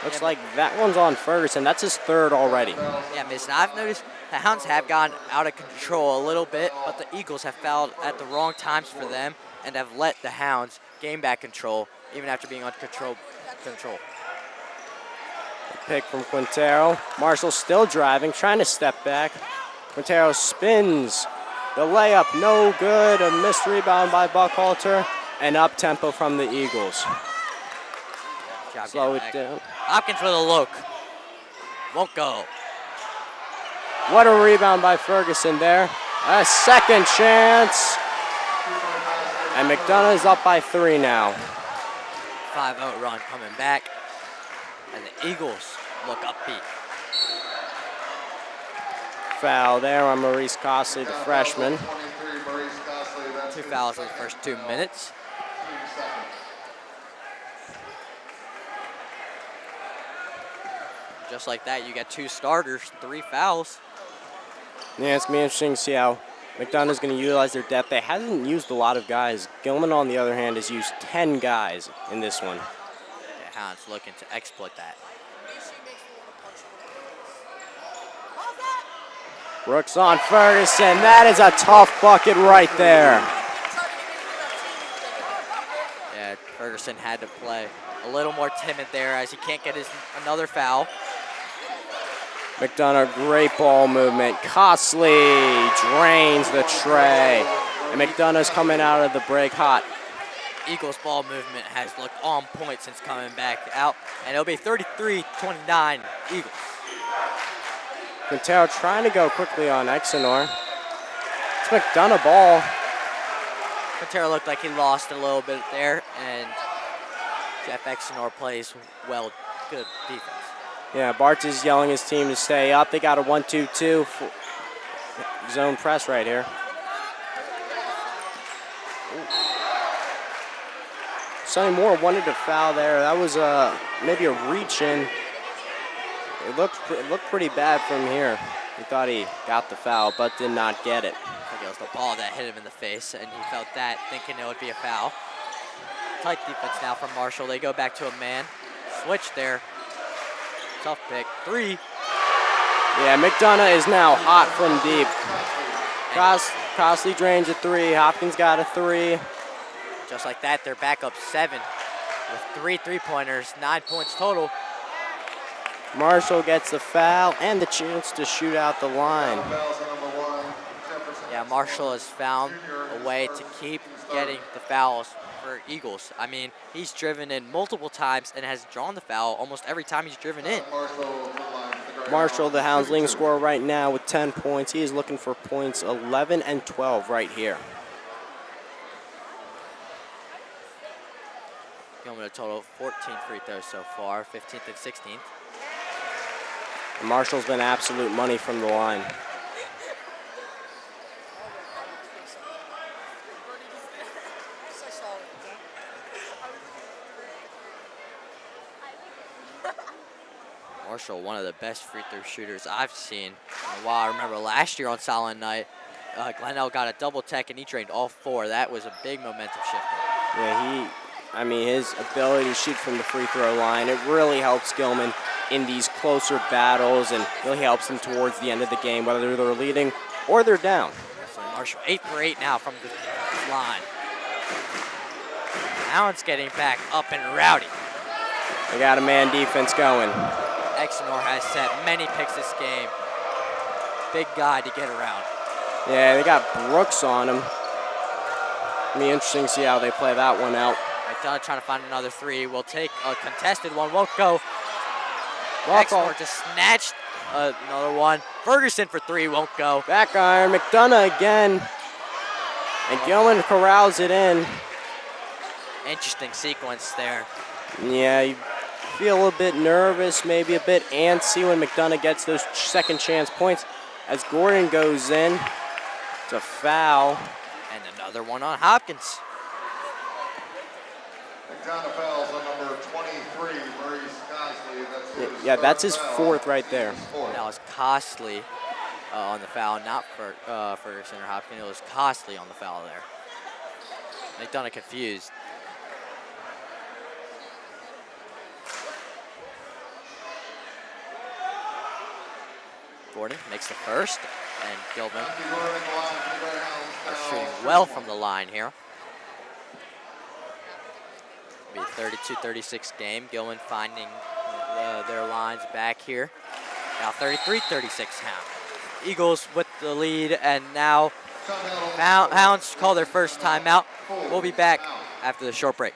Looks like that one's on Ferguson. That's his 3rd already. Yeah, Mason, I've noticed the Hounds have gone out of control a little bit, but the Eagles have fouled at the wrong times for them and have let the Hounds gain back control, even after being on control. Pick from Quintero. Marshall still driving, trying to step back. Quintero spins. The layup, no good. A missed rebound by Buckhalter. And up tempo from the Eagles. Slow it down. Hopkins with a look. Won't go. What a rebound by Ferguson there. A second chance. And McDonogh is up by 3 now. 5-0 run coming back. And the Eagles look upbeat. Foul there on Maurice Costley, the freshman. 2 fouls in the first 2 minutes. Just like that, you got 2 starters, 3 fouls. Yeah, it's going to be interesting to see how McDonogh's going to utilize their depth. They haven't used a lot of guys. Gilman, on the other hand, has used 10 guys in this one. The Hounds looking to exploit that. Brooks on Ferguson. That is a tough bucket right there. Yeah, Ferguson had to play a little more timid there as he can't get another foul. McDonogh, great ball movement. Costley drains the tray. And McDonough's coming out of the break hot. Eagles ball movement has looked on point since coming back out. And it'll be 33-29 Eagles. Quintero trying to go quickly on Exenor. It's McDonogh ball. Quintero looked like he lost a little bit there. And Jeff Exenor plays well. Good defense. Yeah, Bart is yelling his team to stay up. They got a 1-2-2 zone press right here. Sonny Moore wanted to foul there. That was maybe a reach in. It looked pretty bad from here. He thought he got the foul, but did not get it. I think it was the ball that hit him in the face, and he felt that, thinking it would be a foul. Tight defense now from Marshall. They go back to a man. Switch there. Tough pick. 3. Yeah, McDonogh is now hot from deep. Costley drains a 3. Hopkins got a 3. Just like that, they're back up 7 with 3 3-pointers, 9 points total. Marshall gets the foul and the chance to shoot out the line. Fouls on number 1, Jefferson. Yeah, Marshall has found a way to keep getting the fouls for Eagles. I mean, he's driven in multiple times and has drawn the foul almost every time he's driven in. Marshall, the Hounds' leading scorer right now with 10 points. He is looking for points 11 and 12 right here. Gilman a total of 14 free throws so far, 15th and 16th. And Marshall's been absolute money from the line. Marshall, one of the best free throw shooters I've seen in a while. I remember last year on Silent Night, Glenelg got a double tech and he drained all 4. That was a big momentum shifter. Yeah, his ability to shoot from the free throw line, it really helps Gilman in these closer battles and really helps them towards the end of the game, whether they're leading or they're down. So Marshall 8 for 8 now from the line. Allen's getting back up and rowdy. They got a man defense going. Exenor has set many picks this game. Big guy to get around. Yeah, they got Brooks on him. It'll be interesting to see how they play that one out. McDonogh trying to find another 3. Will take a contested one. Won't go. Walk Exenor off. just snatched another one. Ferguson for 3. Won't go. Back iron. McDonogh again. And Gilman corrals it in. Interesting sequence there. Yeah, you feel a little bit nervous, maybe a bit antsy when McDonogh gets those second chance points. As Gordon goes in, it's a foul. And another one on Hopkins. McDonogh fouls on number 23, Maurice Cosley. Yeah, that's his 4th right there. That was Costly on the foul, not for Ferguson or Hopkins. It was Costly on the foul there. McDonogh confused. Gordon makes the first, and Gilman are shooting well from the line here. It'll be a 32-36 game. Gilman finding their lines back here. Now 33-36 Hounds. Eagles with the lead, and now Hounds call their first timeout. We'll be back after the short break.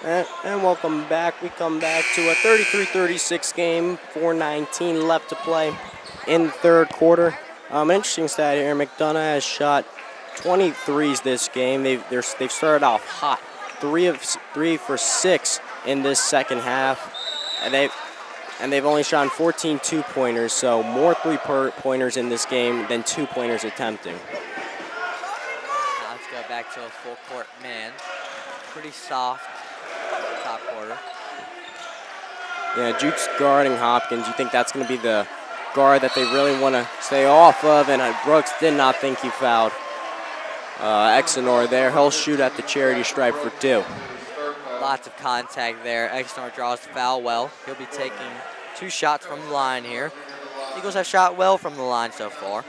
And welcome back. We come back to a 33-36 game, 4:19 left to play in the third quarter. An interesting stat here, McDonogh has shot 23s this game. They've started off hot, 3 for 6 in this second half, and they've only shot 14 two-pointers, so more 3-pointers in this game than 2-pointers attempting. Now let's go back to a full court man. Pretty soft top quarter. Yeah, Jude's guarding Hopkins. You think that's going to be the guard that they really want to stay off of, and Brooks did not think he fouled Exenor there. He'll shoot at the charity stripe for 2. Lots of contact there. Exenor draws the foul well. He'll be taking 2 shots from the line here. Eagles have shot well from the line so far.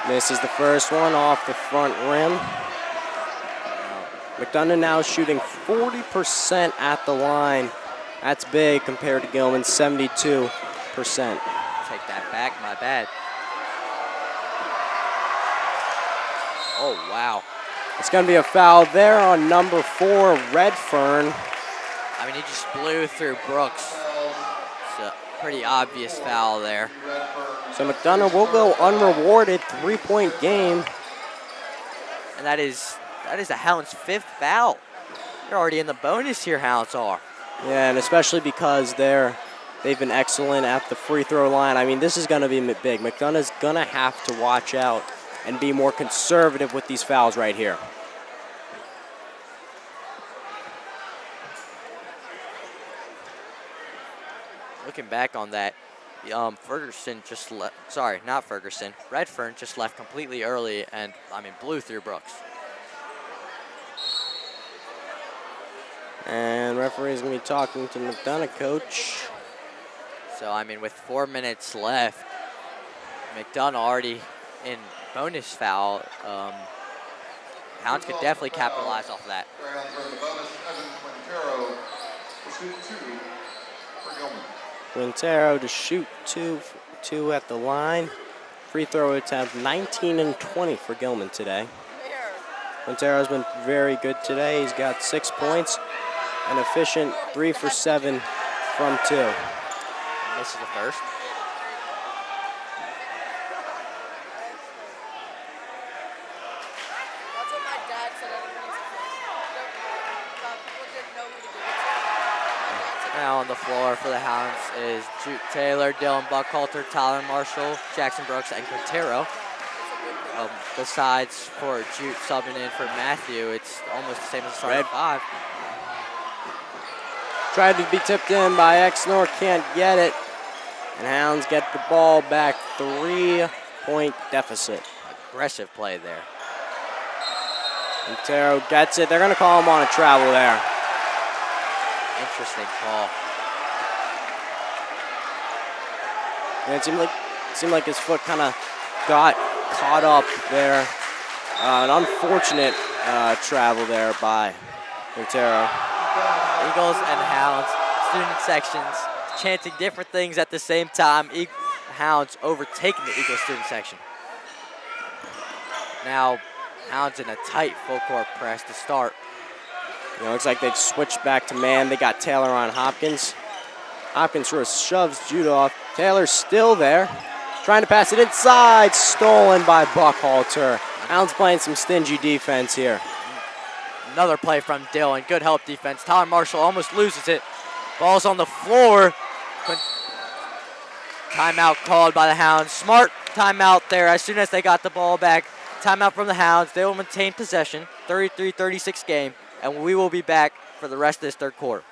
Misses the first one off the front rim. McDonogh now shooting 40% at the line. That's big compared to Gilman's 72%. Take that back, my bad. Oh, wow. It's going to be a foul there on number 4, Redfern. I mean, he just blew through Brooks. It's a pretty obvious foul there. So McDonogh will go unrewarded, 3-point game. And that is the Hounds' 5th foul. They're already in the bonus here, Hounds are. Yeah, and especially because they've been excellent at the free throw line. I mean, this is going to be big. McDonough's going to have to watch out and be more conservative with these fouls right here. Looking back on that, Ferguson just left. Sorry, not Ferguson. Redfern just left completely early and, I mean, blew through Brooks. And referee's going to be talking to McDonogh coach. So, I mean, with 4 minutes left, McDonogh already in bonus foul. Hounds could definitely capitalize off of that. Quintero to shoot two at the line. Free throw attempt 19 and 20 for Gilman today. Quintero's been very good today. He's got 6 points, an efficient 3 for 7 from 2. Misses the first. That's what my dad said. People didn't know who to do it. Now on the floor for the Hounds is Jute Taylor, Dylan Buckhalter, Tyler Marshall, Jackson Brooks, and Quintero. Besides for Jute subbing in for Matthew, it's almost the same as the starting 5. Tried to be tipped in by Exnor, can't get it. And Hounds get the ball back, 3-point deficit. Aggressive play there. Quintero gets it. They're going to call him on a travel there. Interesting call. And it seemed like his foot kind of got caught up there. An unfortunate travel there by Quintero. Eagles and Hounds student sections chanting different things at the same time. Hounds overtaking the Eagles student section. Now, Hounds in a tight full court press to start. Looks like they've switched back to man. They got Taylor on Hopkins. Hopkins sort of shoves Jude off. Taylor's still there. Trying to pass it inside. Stolen by Buckhalter. Hounds playing some stingy defense here. Another play from Dylan. Good help defense. Tyler Marshall almost loses it. Ball's on the floor. Timeout called by the Hounds. Smart timeout there as soon as they got the ball back. Timeout from the Hounds. They will maintain possession. 33-36 game. And we will be back for the rest of this third quarter.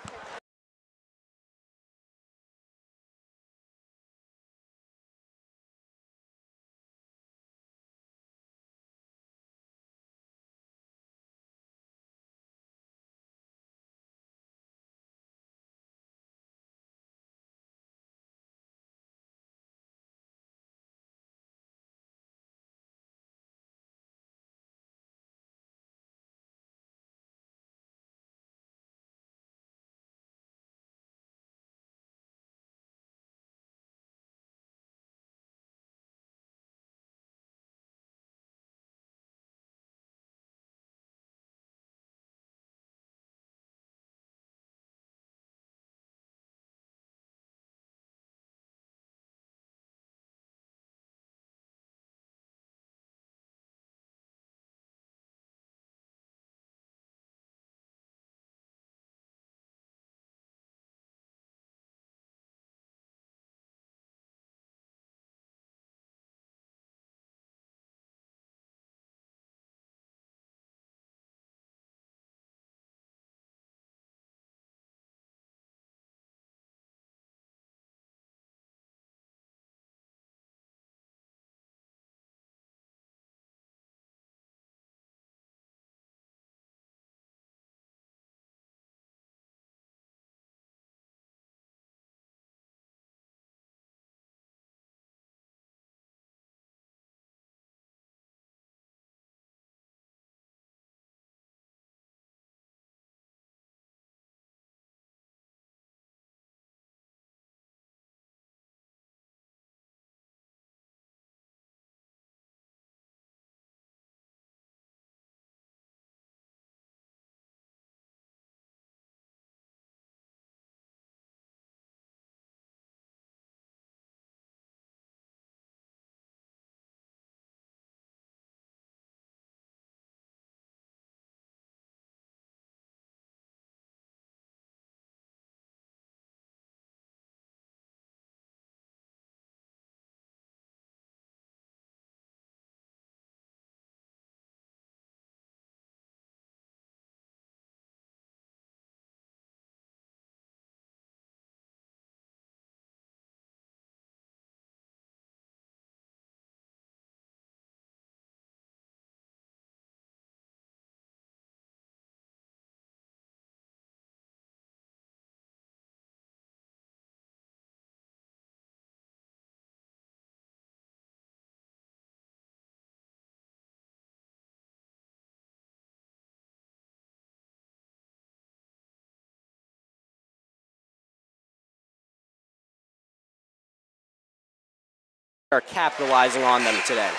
are capitalizing on them today.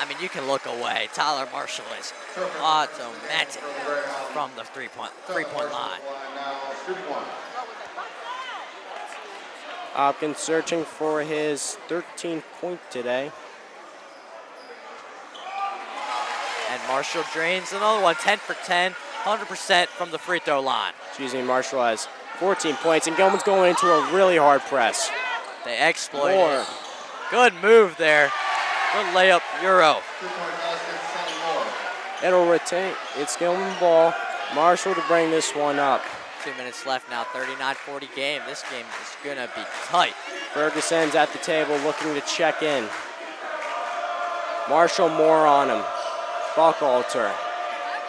I mean, you can look away. Tyler Marshall is automatic from the three-point line. Hopkins searching for his 13th point today. And Marshall drains another one, 10 for 10, 100% from the free throw line. Marshall has 14 points, and Gilman's going into a really hard press. They exploit it. Good move there. Good layup, Euro. It'll retain. It's Gilman ball. Marshall to bring this one up. 2 minutes left now, 39-40 game. This game is going to be tight. Ferguson's at the table looking to check in. Marshall more on him. Buchalter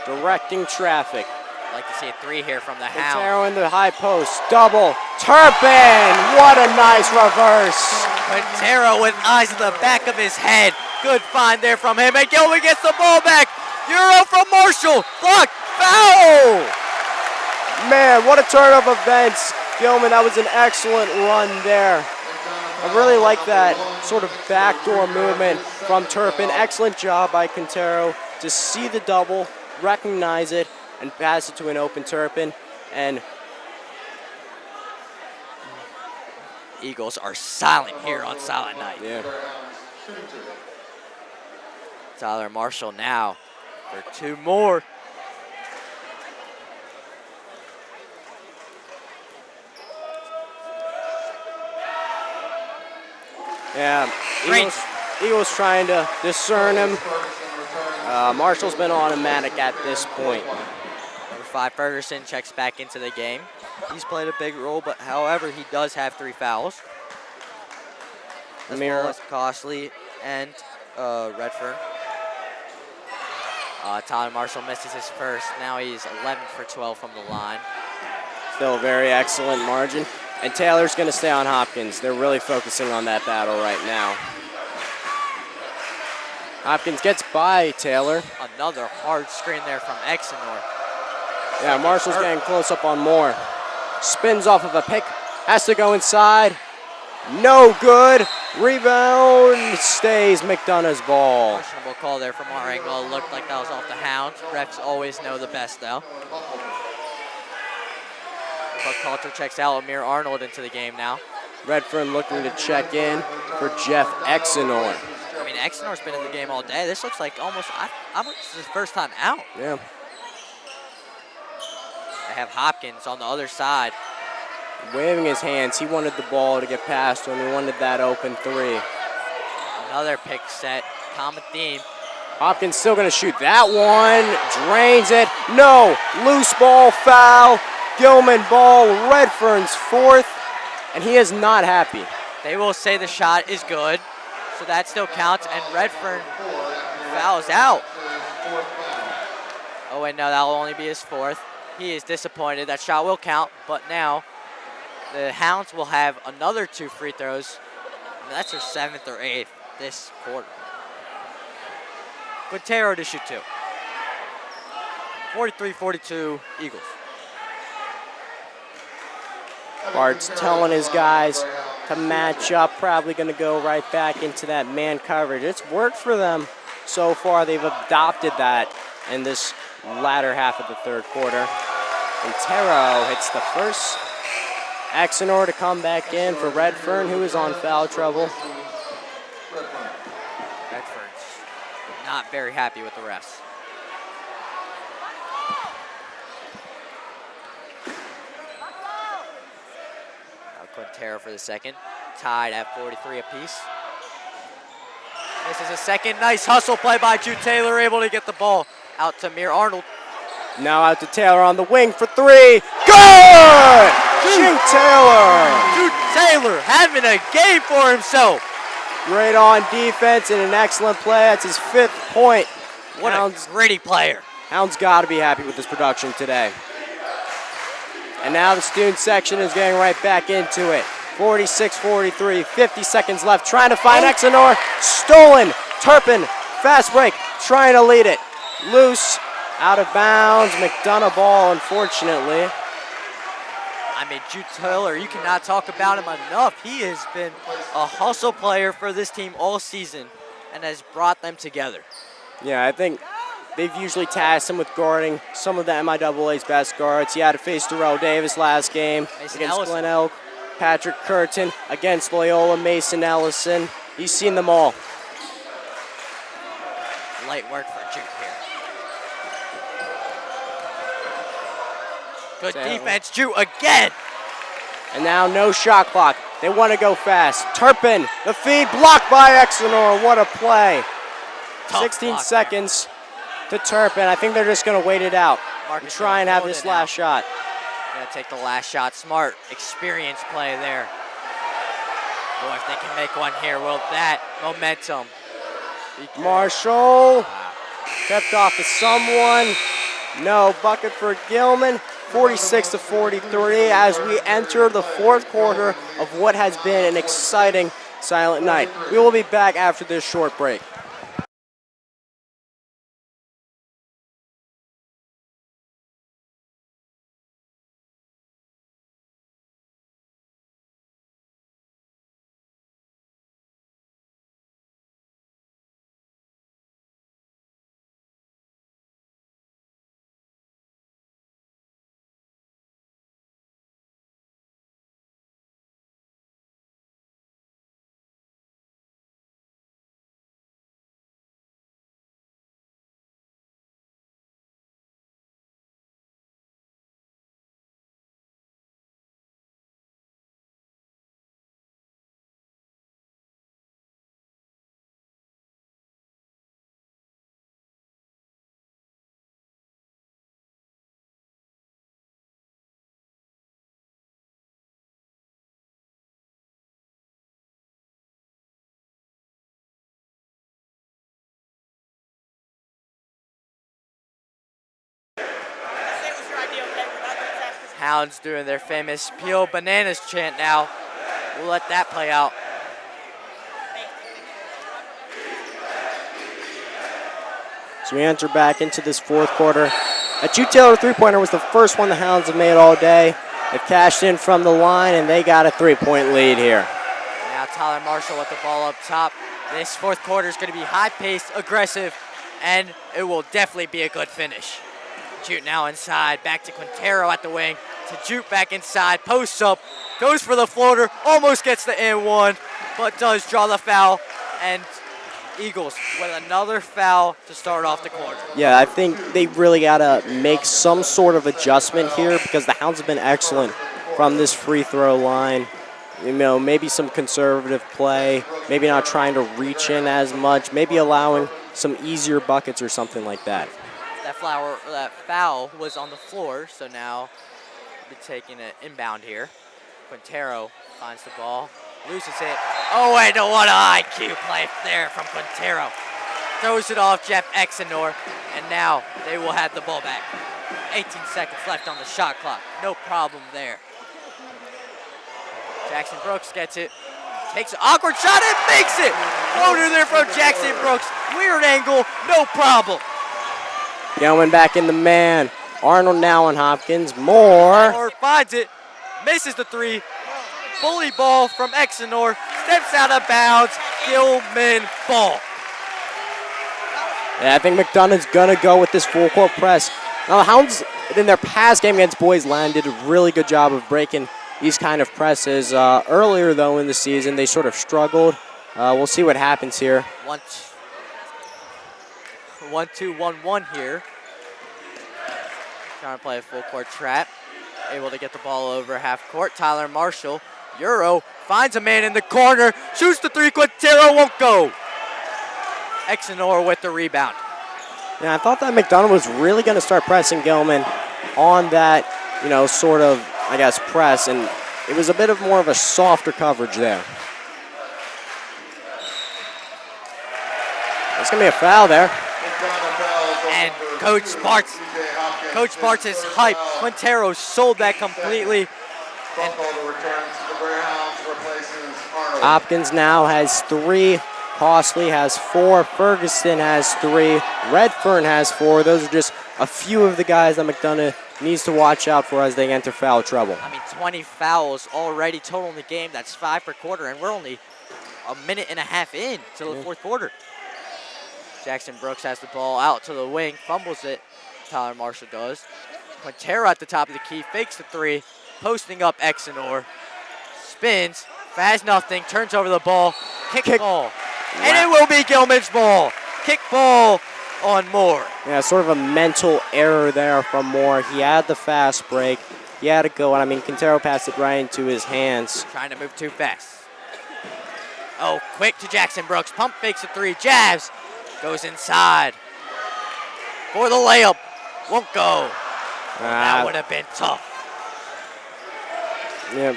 directing traffic. I'd like to see a three here from the Hound. Quintero in the high post. Double. Turpin! What a nice reverse. Quintero with eyes in the back of his head. Good find there from him. And Gilman gets the ball back. Euro from Marshall. Block. Foul! Man, what a turn of events. Gilman, that was an excellent run there. I really like that sort of backdoor movement from Turpin. Excellent job by Quintero to see the double, recognize it, and pass it to an open Turpin. And Eagles are silent here on Silent Night. yeah. Tyler Marshall now for two more. Yeah, Eagles trying to discern him. Marshall's been automatic at this point. Number 5, Ferguson checks back into the game. He's played a big role, but however, he does have 3 fouls. As well as Costley and Redfern. Tyler Marshall misses his first. Now he's 11 for 12 from the line. Still a very excellent margin. And Taylor's going to stay on Hopkins. They're really focusing on that battle right now. Hopkins gets by Taylor. Another hard screen there from Exenor. Yeah, Marshall's getting close up on Moore. Spins off of a pick. Has to go inside. No good. Rebound stays McDonough's ball. Questionable call there from our angle. It looked like that was off the Hound. Refs always know the best, though. Buchalter checks out Amir Arnold into the game now. Redfern looking to check in for Jeff Exenor. I mean, Exenor's been in the game all day. This looks like almost, this is his first time out. Yeah. They have Hopkins on the other side. Waving his hands. He wanted the ball to get past him. He wanted that open three. Another pick set. Common theme. Hopkins still going to shoot that one. Drains it. No. Loose ball foul. Gilman ball. Redfern's 4th. And he is not happy. They will say the shot is good. So that still counts. And Redfern fouls out. Oh, wait, no. That will only be his 4th. He is disappointed. That shot will count. But now the Hounds will have another 2 free throws. And that's their 7th or 8th this quarter. Quintero to shoot 2. 43-42 Eagles. Bart's telling his guys to match up. Probably going to go right back into that man coverage. It's worked for them so far. They've adopted that in this latter half of the 3rd quarter. Quintero hits the first. Exenor to come back in for Redfern, who is on foul trouble. Redfern's not very happy with the refs. Now Quintero for the second. Tied at 43 apiece. This is a second. Nice hustle play by Jude Taylor, able to get the ball out to Amir Arnold. Now out to Taylor on the wing for 3. Good! Jude Taylor! Jude Taylor having a game for himself. Great on defense and an excellent play. That's his 5th point. What a gritty player. Hounds got to be happy with his production today. And now the student section is getting right back into it. 46-43, 50 seconds left. Trying to find Exenor. Stolen. Turpin, fast break, trying to lead it. Loose, out of bounds. McDonogh ball, unfortunately. I mean, Jude Taylor, you cannot talk about him enough. He has been a hustle player for this team all season and has brought them together. Yeah, I think they've usually tasked him with guarding some of the MIAA's best guards. He had to face Darrell Davis last game Mason against Ellison. Glen Elk, Patrick Curtin against Loyola, Mason Ellison. He's seen them all. Light work for Jude here. Good defense, Jude again. And now no shot clock. They want to go fast. Turpin, the feed blocked by Exenor. What a play. Tough 16 block seconds to Turpin. I think they're just going to wait it out and Marcus try and have hold this it now. last shot. Gonna take the last shot. Smart, experience play there. Boy, if they can make one here, will that momentum. Marshall kept off of someone. No bucket for Gilman. 46-43 as we enter the fourth quarter of what has been an exciting silent night. We will be back after this short break. Hounds doing their famous Peel Bananas chant now. We'll let that play out. So we enter back into this fourth quarter. A Jude Taylor three-pointer was the first one the Hounds have made all day. They've cashed in from the line, and they got a three-point lead here. Now Tyler Marshall with the ball up top. This fourth quarter is going to be high-paced, aggressive, and it will definitely be a good finish. Jude now inside, back to Quintero at the wing. To Jude back inside, posts up, goes for the floater, almost gets the and one, but does draw the foul, and Eagles with another foul to start off the quarter. Yeah, I think they really got to make some sort of adjustment here because the Hounds have been excellent from this free throw line. You know, maybe some conservative play, maybe not trying to reach in as much, maybe allowing some easier buckets or something like that. That foul was on the floor, so now we'll be taking an inbound here. Quintero finds the ball, loses it. Oh, and what an IQ play there from Quintero. Throws it off Jeff Exenor, and now they will have the ball back. 18 seconds left on the shot clock. No problem there. Jackson Brooks gets it. Takes an awkward shot and makes it. Floater there from Jackson Brooks. Weird angle, no problem. Going back in the man. Arnold now on Hopkins. More. Or finds it. Misses the three. Bully ball from Exenor. Steps out of bounds. Gilman ball. Yeah, I think McDonough's going to go with this full court press. Now, the Hounds, in their past game against Boys Land, did a really good job of breaking these kind of presses. Earlier, though, in the season, they sort of struggled. We'll see what happens here. 1-2-1-1 here. Trying to play a full court trap. Able to get the ball over half court. Tyler Marshall, Euro, finds a man in the corner. Shoots the three. Quintero won't go. Exenor with the rebound. Yeah, I thought that McDonogh was really going to start pressing Gilman on that, sort of, I guess, press, and it was a bit of more of a softer coverage there. There's going to be a foul there. And Coach Sparks is hyped. Quintero sold that completely. Hopkins now has 3 Costley has 4. Ferguson has 3. Redfern has 4. Those are just a few of the guys that McDonogh needs to watch out for as they enter foul trouble. I mean, 20 fouls already total in the game. That's 5 per quarter, and we're only a minute and a half in to the fourth quarter. Jackson Brooks has the ball out to the wing, fumbles it. Tyler Marshall does. Quintero at the top of the key, fakes the 3, posting up Exenor. Spins, fast nothing, turns over the ball, kick ball. And it will be Gilman's ball. Kick ball on Moore. Yeah, sort of a mental error there from Moore. He had the fast break. He had to go, and I mean, Quintero passed it right into his hands. Trying to move too fast. Oh, quick to Jackson Brooks. Pump fakes a 3, jabs. Goes inside for the layup. Won't go. That would have been tough. Yeah,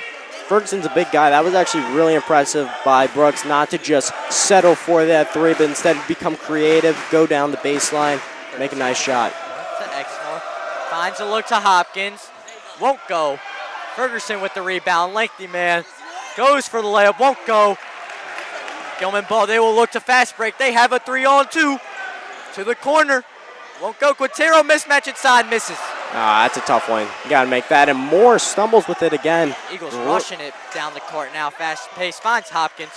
Ferguson's a big guy. That was actually really impressive by Brooks not to just settle for that 3, but instead become creative, go down the baseline, make a nice shot. To Exmoor. Finds a look to Hopkins. Won't go. Ferguson with the rebound. Lengthy man. Goes for the layup. Won't go. Gilman ball. They will look to fast break. They have a 3-on-2 to the corner. Won't go. Quintero mismatch inside. Misses. That's a tough one. You got to make that. And Moore stumbles with it again. Eagles rushing it down the court now. Fast pace. Finds Hopkins.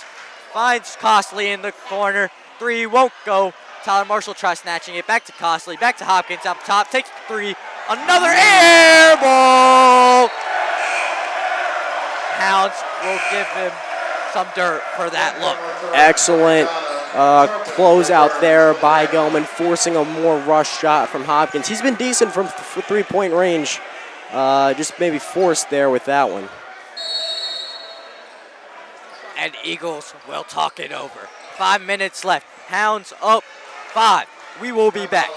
Finds Costley in the corner. 3 won't go. Tyler Marshall tries snatching it. Back to Costley. Back to Hopkins up top. Takes the 3. Another air ball. Hounds will give him some dirt for that look. Excellent closeout there by Gilman, forcing a more rush shot from Hopkins. He's been decent from three-point range. Just maybe forced there with that one. And Eagles will talk it over. 5 minutes left. Hounds up 5. We will be back.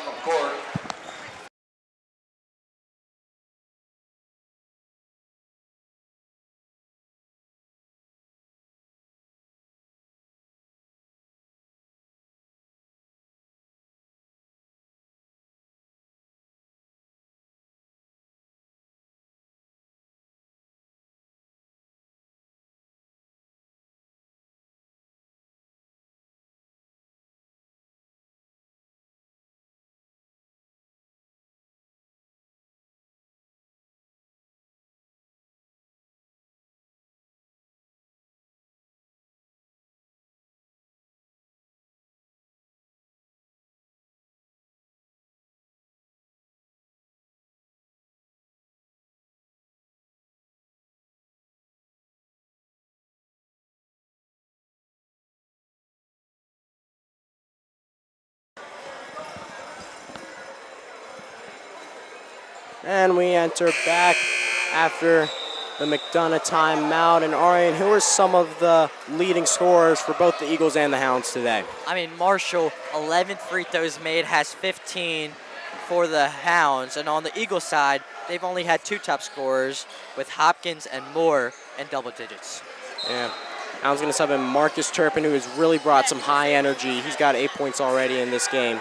And we enter back after the McDonogh timeout. And Arian, who are some of the leading scorers for both the Eagles and the Hounds today? I mean, Marshall, 11 free throws made, has 15 for the Hounds. And on the Eagles side, they've only had 2 top scorers with Hopkins and Moore in double digits. Yeah. Hounds going to sub in Marcus Turpin, who has really brought some high energy. He's got 8 points already in this game.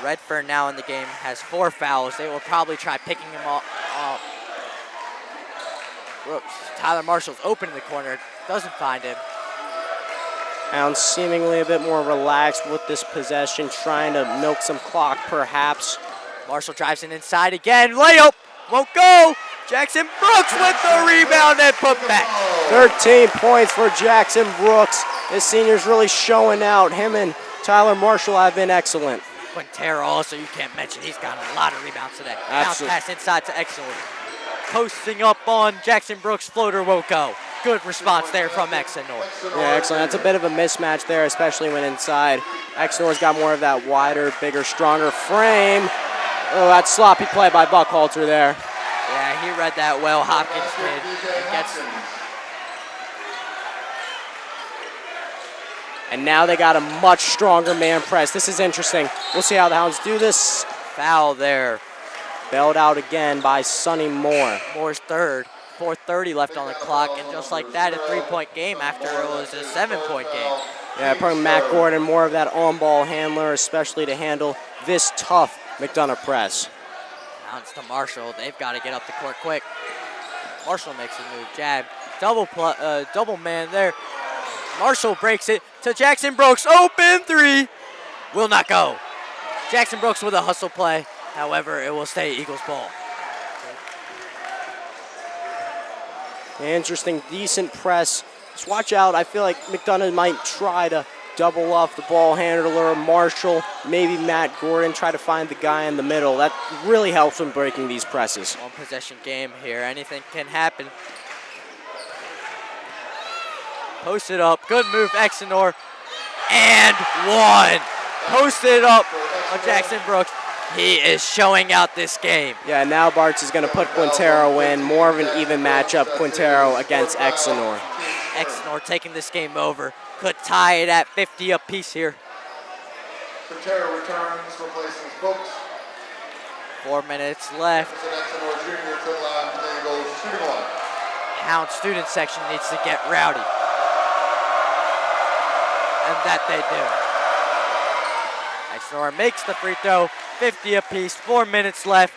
Redfern now in the game has 4 fouls. They will probably try picking him up. Whoops. Tyler Marshall's open in the corner. Doesn't find him. Hounds seemingly a bit more relaxed with this possession, trying to milk some clock perhaps. Marshall drives in inside again. Layup. Won't go. Jackson Brooks with the rebound and put back. 13 points for Jackson Brooks. This senior's really showing out. Him and Tyler Marshall have been excellent. Quintero also, you can't mention, he's got a lot of rebounds today. Bounce Absolutely. pass inside to Excellent. Posting up on Jackson Brooks, floater won't go. Good response there from Exenor. Yeah, excellent. That's a bit of a mismatch there, especially when inside. Exenor's got more of that wider, bigger, stronger frame. Oh, that sloppy play by Buckhalter there. Yeah, he read that well. Hopkins did. He gets And now they got a much stronger man press. This is interesting. We'll see how the Hounds do this. foul there. Bailed out again by Sonny Moore. Moore's third. 4:30 left on the clock, and just like that, a 3-point game after it was a 7-point game. Yeah, probably Matt Gordon, more of that on-ball handler, especially to handle this tough McDonogh press. Now it's to Marshall. They've got to get up the court quick. Marshall makes a move. Jab. Double man there. Marshall breaks it to Jackson Brooks. Open three. Will not go. Jackson Brooks with a hustle play. However, it will stay Eagles ball. Interesting, decent press. Just watch out. I feel like McDonogh might try to double off the ball handler, Marshall, maybe Matt Gordon, try to find the guy in the middle. That really helps when breaking these presses. One possession game here. Anything can happen. Post it up. Good move, Exenor. And one. Posted up on Jackson Brooks. He is showing out this game. Yeah, now Bartz is going to put Quintero in. More of an even matchup, Quintero against Exenor. Exenor taking this game over. Could tie it at 50 apiece here. Quintero returns, replacing Brooks. 4 minutes left. Exenor Jr. to the line for the Eagles shooting line. Hound student section needs to get rowdy. And that they do. Exenor makes the free throw, 50 apiece, 4 minutes left.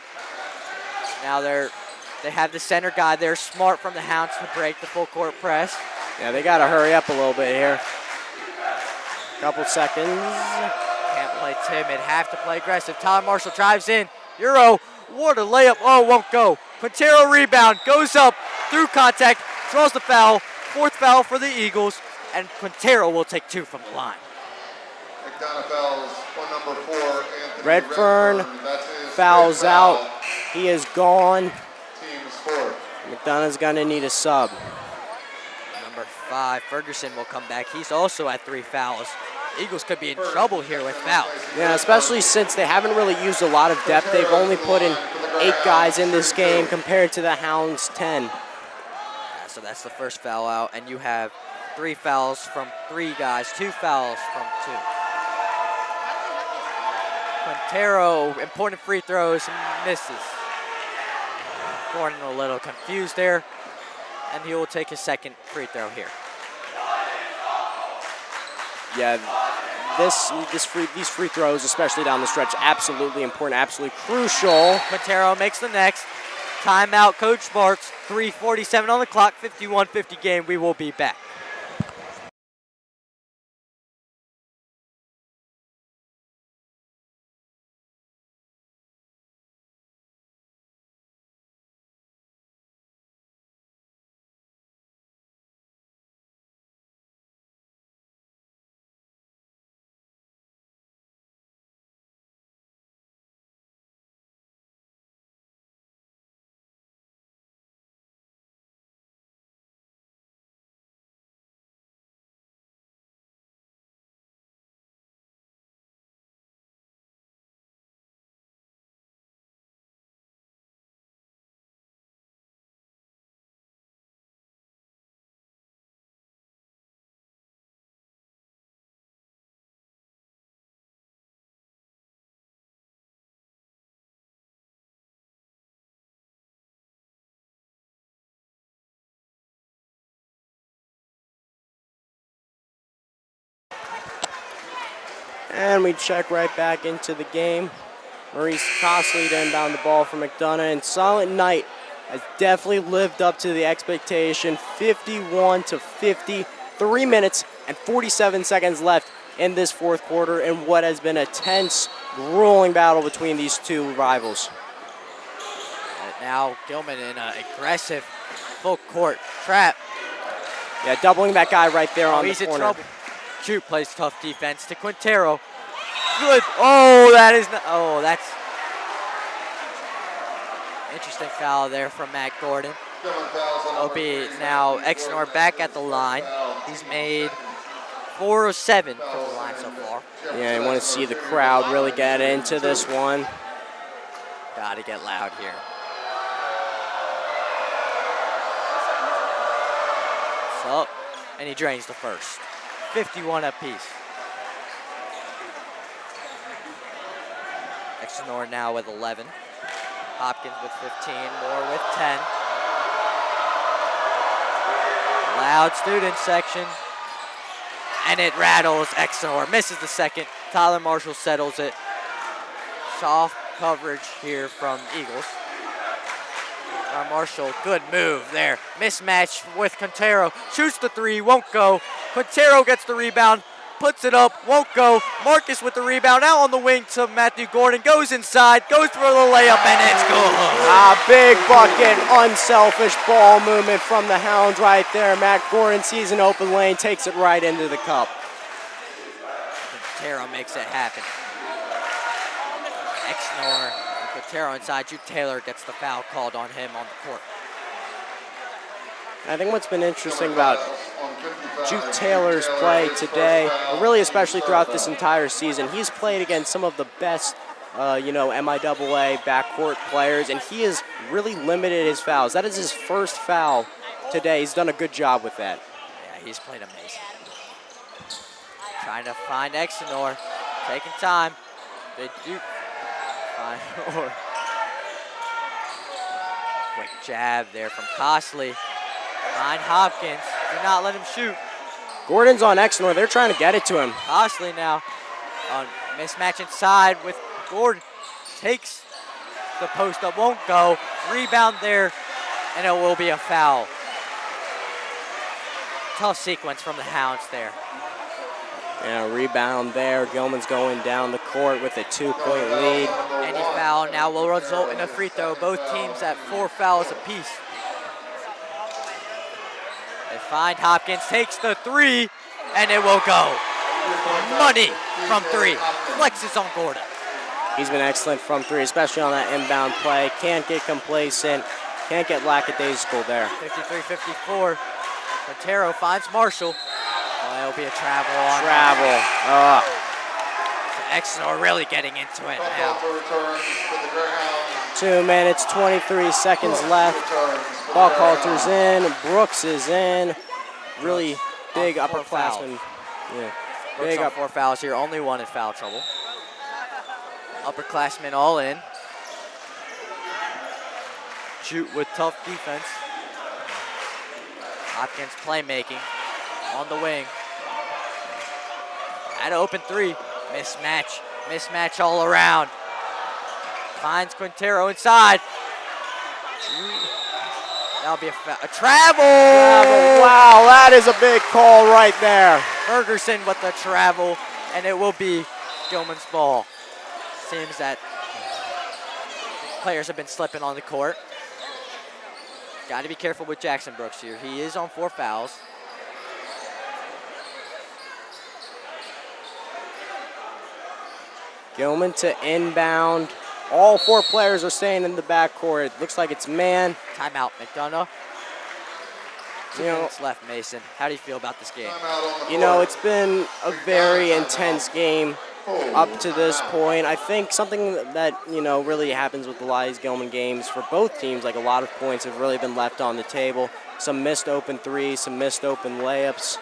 Now they have the center guy. They're smart from the Hounds to break the full court press. Yeah, they got to hurry up a little bit here. Couple seconds. Can't play timid, have to play aggressive. Tyler Marshall drives in. Euro, what a layup. Oh, won't go. Quintero rebound, goes up through contact, draws the foul. Fourth foul for the Eagles, and Quintero will take 2 from the line. McDonogh fouls on number 4, Anthony Redfern That's his fouls fifth foul. out. He is gone. Team's fourth. McDonough's going to need a sub. Number 5, Ferguson will come back. He's also at 3 fouls. Eagles could be in trouble here with fouls. Yeah, especially since they haven't really used a lot of depth. They've only put in 8 guys in this game compared to the Hounds' 10. Yeah, so that's the first foul out, and you have 3 fouls from 3 guys, 2 fouls from 2. Quintero, important free throws, misses. Gordon a little confused there, and he will take his second free throw here. Yeah, these free throws, especially down the stretch, absolutely important, absolutely crucial. Quintero makes the next. Timeout, Coach Bartz. 3:47 on the clock, 51-50 game. We will be back. And we check right back into the game. Maurice Costley to inbound the ball for McDonogh. And Silent Knight has definitely lived up to the expectation. 51-50, 3 minutes and 47 seconds left in this fourth quarter in what has been a tense, grueling battle between these two rivals. And now Gilman in an aggressive full court trap. Yeah, doubling that guy right there on the He's in corner. trouble. Shoot plays tough defense to Quintero. Good. Oh, that is not. Oh, that's interesting foul there from Matt Gordon. It'll be now Exenor back at the line. He's made 4 of 7 from the line so far. Yeah, you want to see the crowd really get into this one. Gotta get loud here. So, and he drains the first. 51 apiece. Exenor now with 11. Hopkins with 15, Moore with 10. Loud student section. And it rattles Exenor. Misses the second. Tyler Marshall settles it. Soft coverage here from Eagles. Marshall, good move there. Mismatch with Quintero. Shoots the three, won't go. Quintero gets the rebound, puts it up, won't go. Marcus with the rebound, out on the wing to Matthew Gordon. Goes inside, goes for the layup, and it's good. Big bucket, unselfish ball movement from the Hounds right there. Matt Gordon sees an open lane, takes it right into the cup. Quintero makes it happen. Exnor and Quintero inside. Jude Taylor gets the foul called on him on the court. I think what's been interesting about Jude Taylor's play today, or really especially throughout this entire season, he's played against some of the best, MIAA backcourt players, and he has really limited his fouls. That is his first foul today. He's done a good job with that. Yeah, he's played amazing. Trying to find Exnor, taking time. They do find or quick jab there from Costley. Find Hopkins. Do not let him shoot. Gordon's on Exnor. They're trying to get it to him. Costley now on mismatch inside with Gordon. Takes the post up, won't go. Rebound there, and it will be a foul. Tough sequence from the Hounds there. Yeah, rebound there. Gilman's going down the court with a 2-point lead. Any foul now will result in a free throw. Both teams at 4 fouls apiece. They find Hopkins, takes the three, and it will go. Money from three. Flexes on Gordon. He's been excellent from three, especially on that inbound play. Can't get complacent. Can't get lackadaisical there. 53-54. Quintero finds Marshall. Oh, that'll be a travel on. Travel. Exnor really getting into it now. 2 minutes, 23 seconds left. Buckhalter's in. Brooks is in. Really big upperclassman. Yeah. Big up 4 fouls here. Only one in foul trouble. Upperclassmen all in. Shoot with tough defense. Hopkins playmaking on the wing. At open three. Mismatch. Mismatch all around. Finds Quintero inside. That'll be a travel. Wow, that is a big call right there. Ferguson with the travel, and it will be Gilman's ball. Seems that players have been slipping on the court. Got to be careful with Jackson Brooks here. He is on 4 fouls. Gilman to inbound. All 4 players are staying in the backcourt. Looks like it's man. Timeout, McDonogh. 2 minutes left, Mason. How do you feel about this game? It's been a very intense game up to this point. I think something that, really happens with a lot of these Gilman games for both teams, like a lot of points have really been left on the table. Some missed open threes, some missed open layups.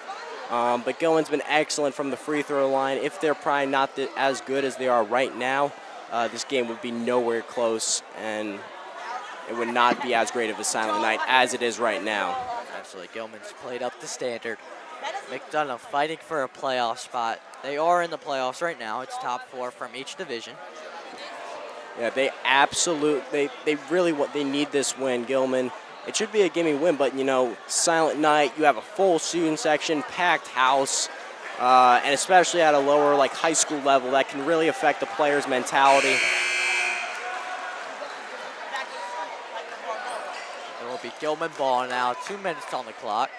But Gilman's been excellent from the free throw line. If they're probably not as good as they are right now, this game would be nowhere close, and it would not be as great of a silent night as it is right now. Absolutely, Gilman's played up the standard. McDonogh fighting for a playoff spot. They are in the playoffs right now. It's top 4 from each division. Yeah, they need this win, Gilman. It should be a gimme win, but silent night, you have a full student section, packed house, and especially at a lower high school level, that can really affect the players' mentality. It will be Gilman ball now, 2 minutes on the clock.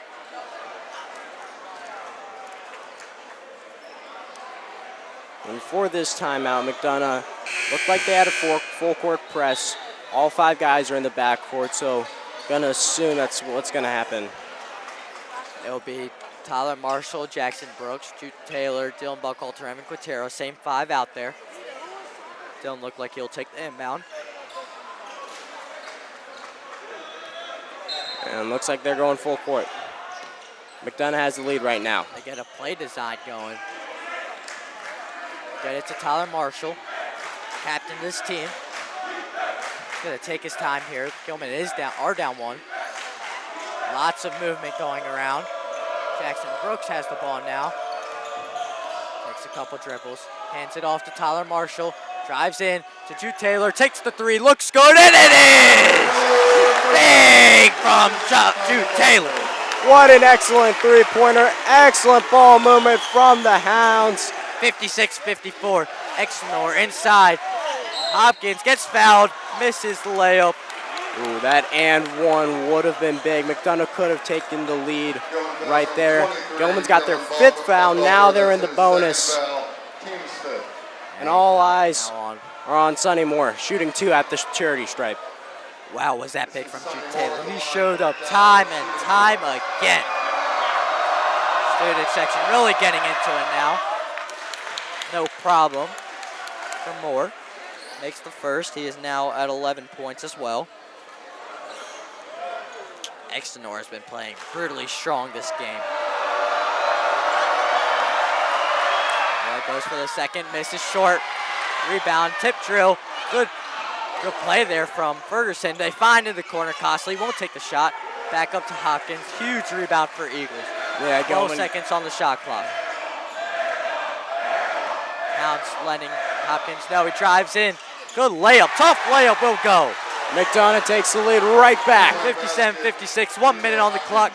And for this timeout, McDonogh looked like they had a full court press. All 5 guys are in the backcourt, so gonna assume that's what's gonna happen. It will be Tyler Marshall, Jackson Brooks, Jude Taylor, Dylan Buckhalter, Evan Quintero. Same 5 out there. Dylan looked like he'll take the inbound. And looks like they're going full court. McDonogh has the lead right now. They get a play design going. Get it to Tyler Marshall, captain of this team. He's gonna take his time here. Gilman are down 1. Lots of movement going around. Jackson Brooks has the ball now. Takes a couple dribbles, hands it off to Tyler Marshall, drives in to Jude Taylor, takes the 3, looks good, and it is! from Jude Taylor. What an excellent three-pointer. Excellent ball movement from the Hounds. 56-54. Exenor inside. Hopkins gets fouled, misses the layup. Ooh, that and one would have been big. McDonogh could have taken the lead right there. Gilman's got their 5th foul. Now they're in the bonus. And all eyes are on Sonny Moore, shooting 2 at the charity stripe. Wow, was that big from Jude Taylor. He showed up time and time again. Student section really getting into it now. No problem for Moore. Makes the first. He is now at 11 points as well. Exenor has been playing brutally strong this game. Moore goes for the second, misses short. Rebound, tip drill. Good play there from Ferguson. They find in the corner. Costley won't take the shot. Back up to Hopkins. Huge rebound for Eagles. Yeah, 12 seconds on the shot clock. Hounds letting Hopkins know. He drives in. Good layup. Tough layup will go. McDonogh takes the lead right back. 57-56. 1 minute on the clock.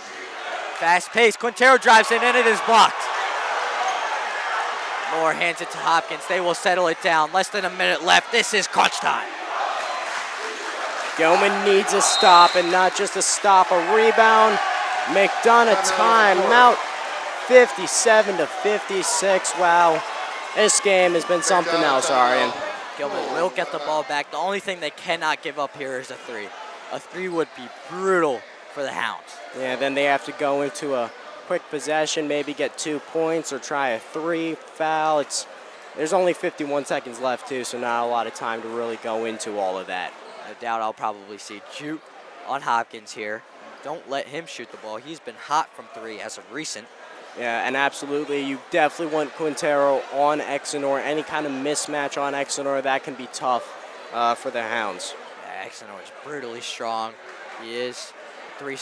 Fast pace. Quintero drives in and it is blocked. Moore hands it to Hopkins. They will settle it down. Less than a minute left. This is crunch time. Gilman needs a stop, and not just a stop, a rebound. McDonogh timeout, 57-56. Wow, this game has been something else, Arian. Gilman will get the ball back. The only thing they cannot give up here is a 3. A 3 would be brutal for the Hounds. Yeah, then they have to go into a quick possession, maybe get 2 points or try a 3 foul. There's only 51 seconds left, too, so not a lot of time to really go into all of that. No doubt I'll probably see Juke on Hopkins here. Don't let him shoot the ball. He's been hot from 3 as of recent. Yeah, and absolutely, you definitely want Quintero on Exenor. Any kind of mismatch on Exenor, that can be tough for the Hounds. Yeah, Exenor is brutally strong. He is 3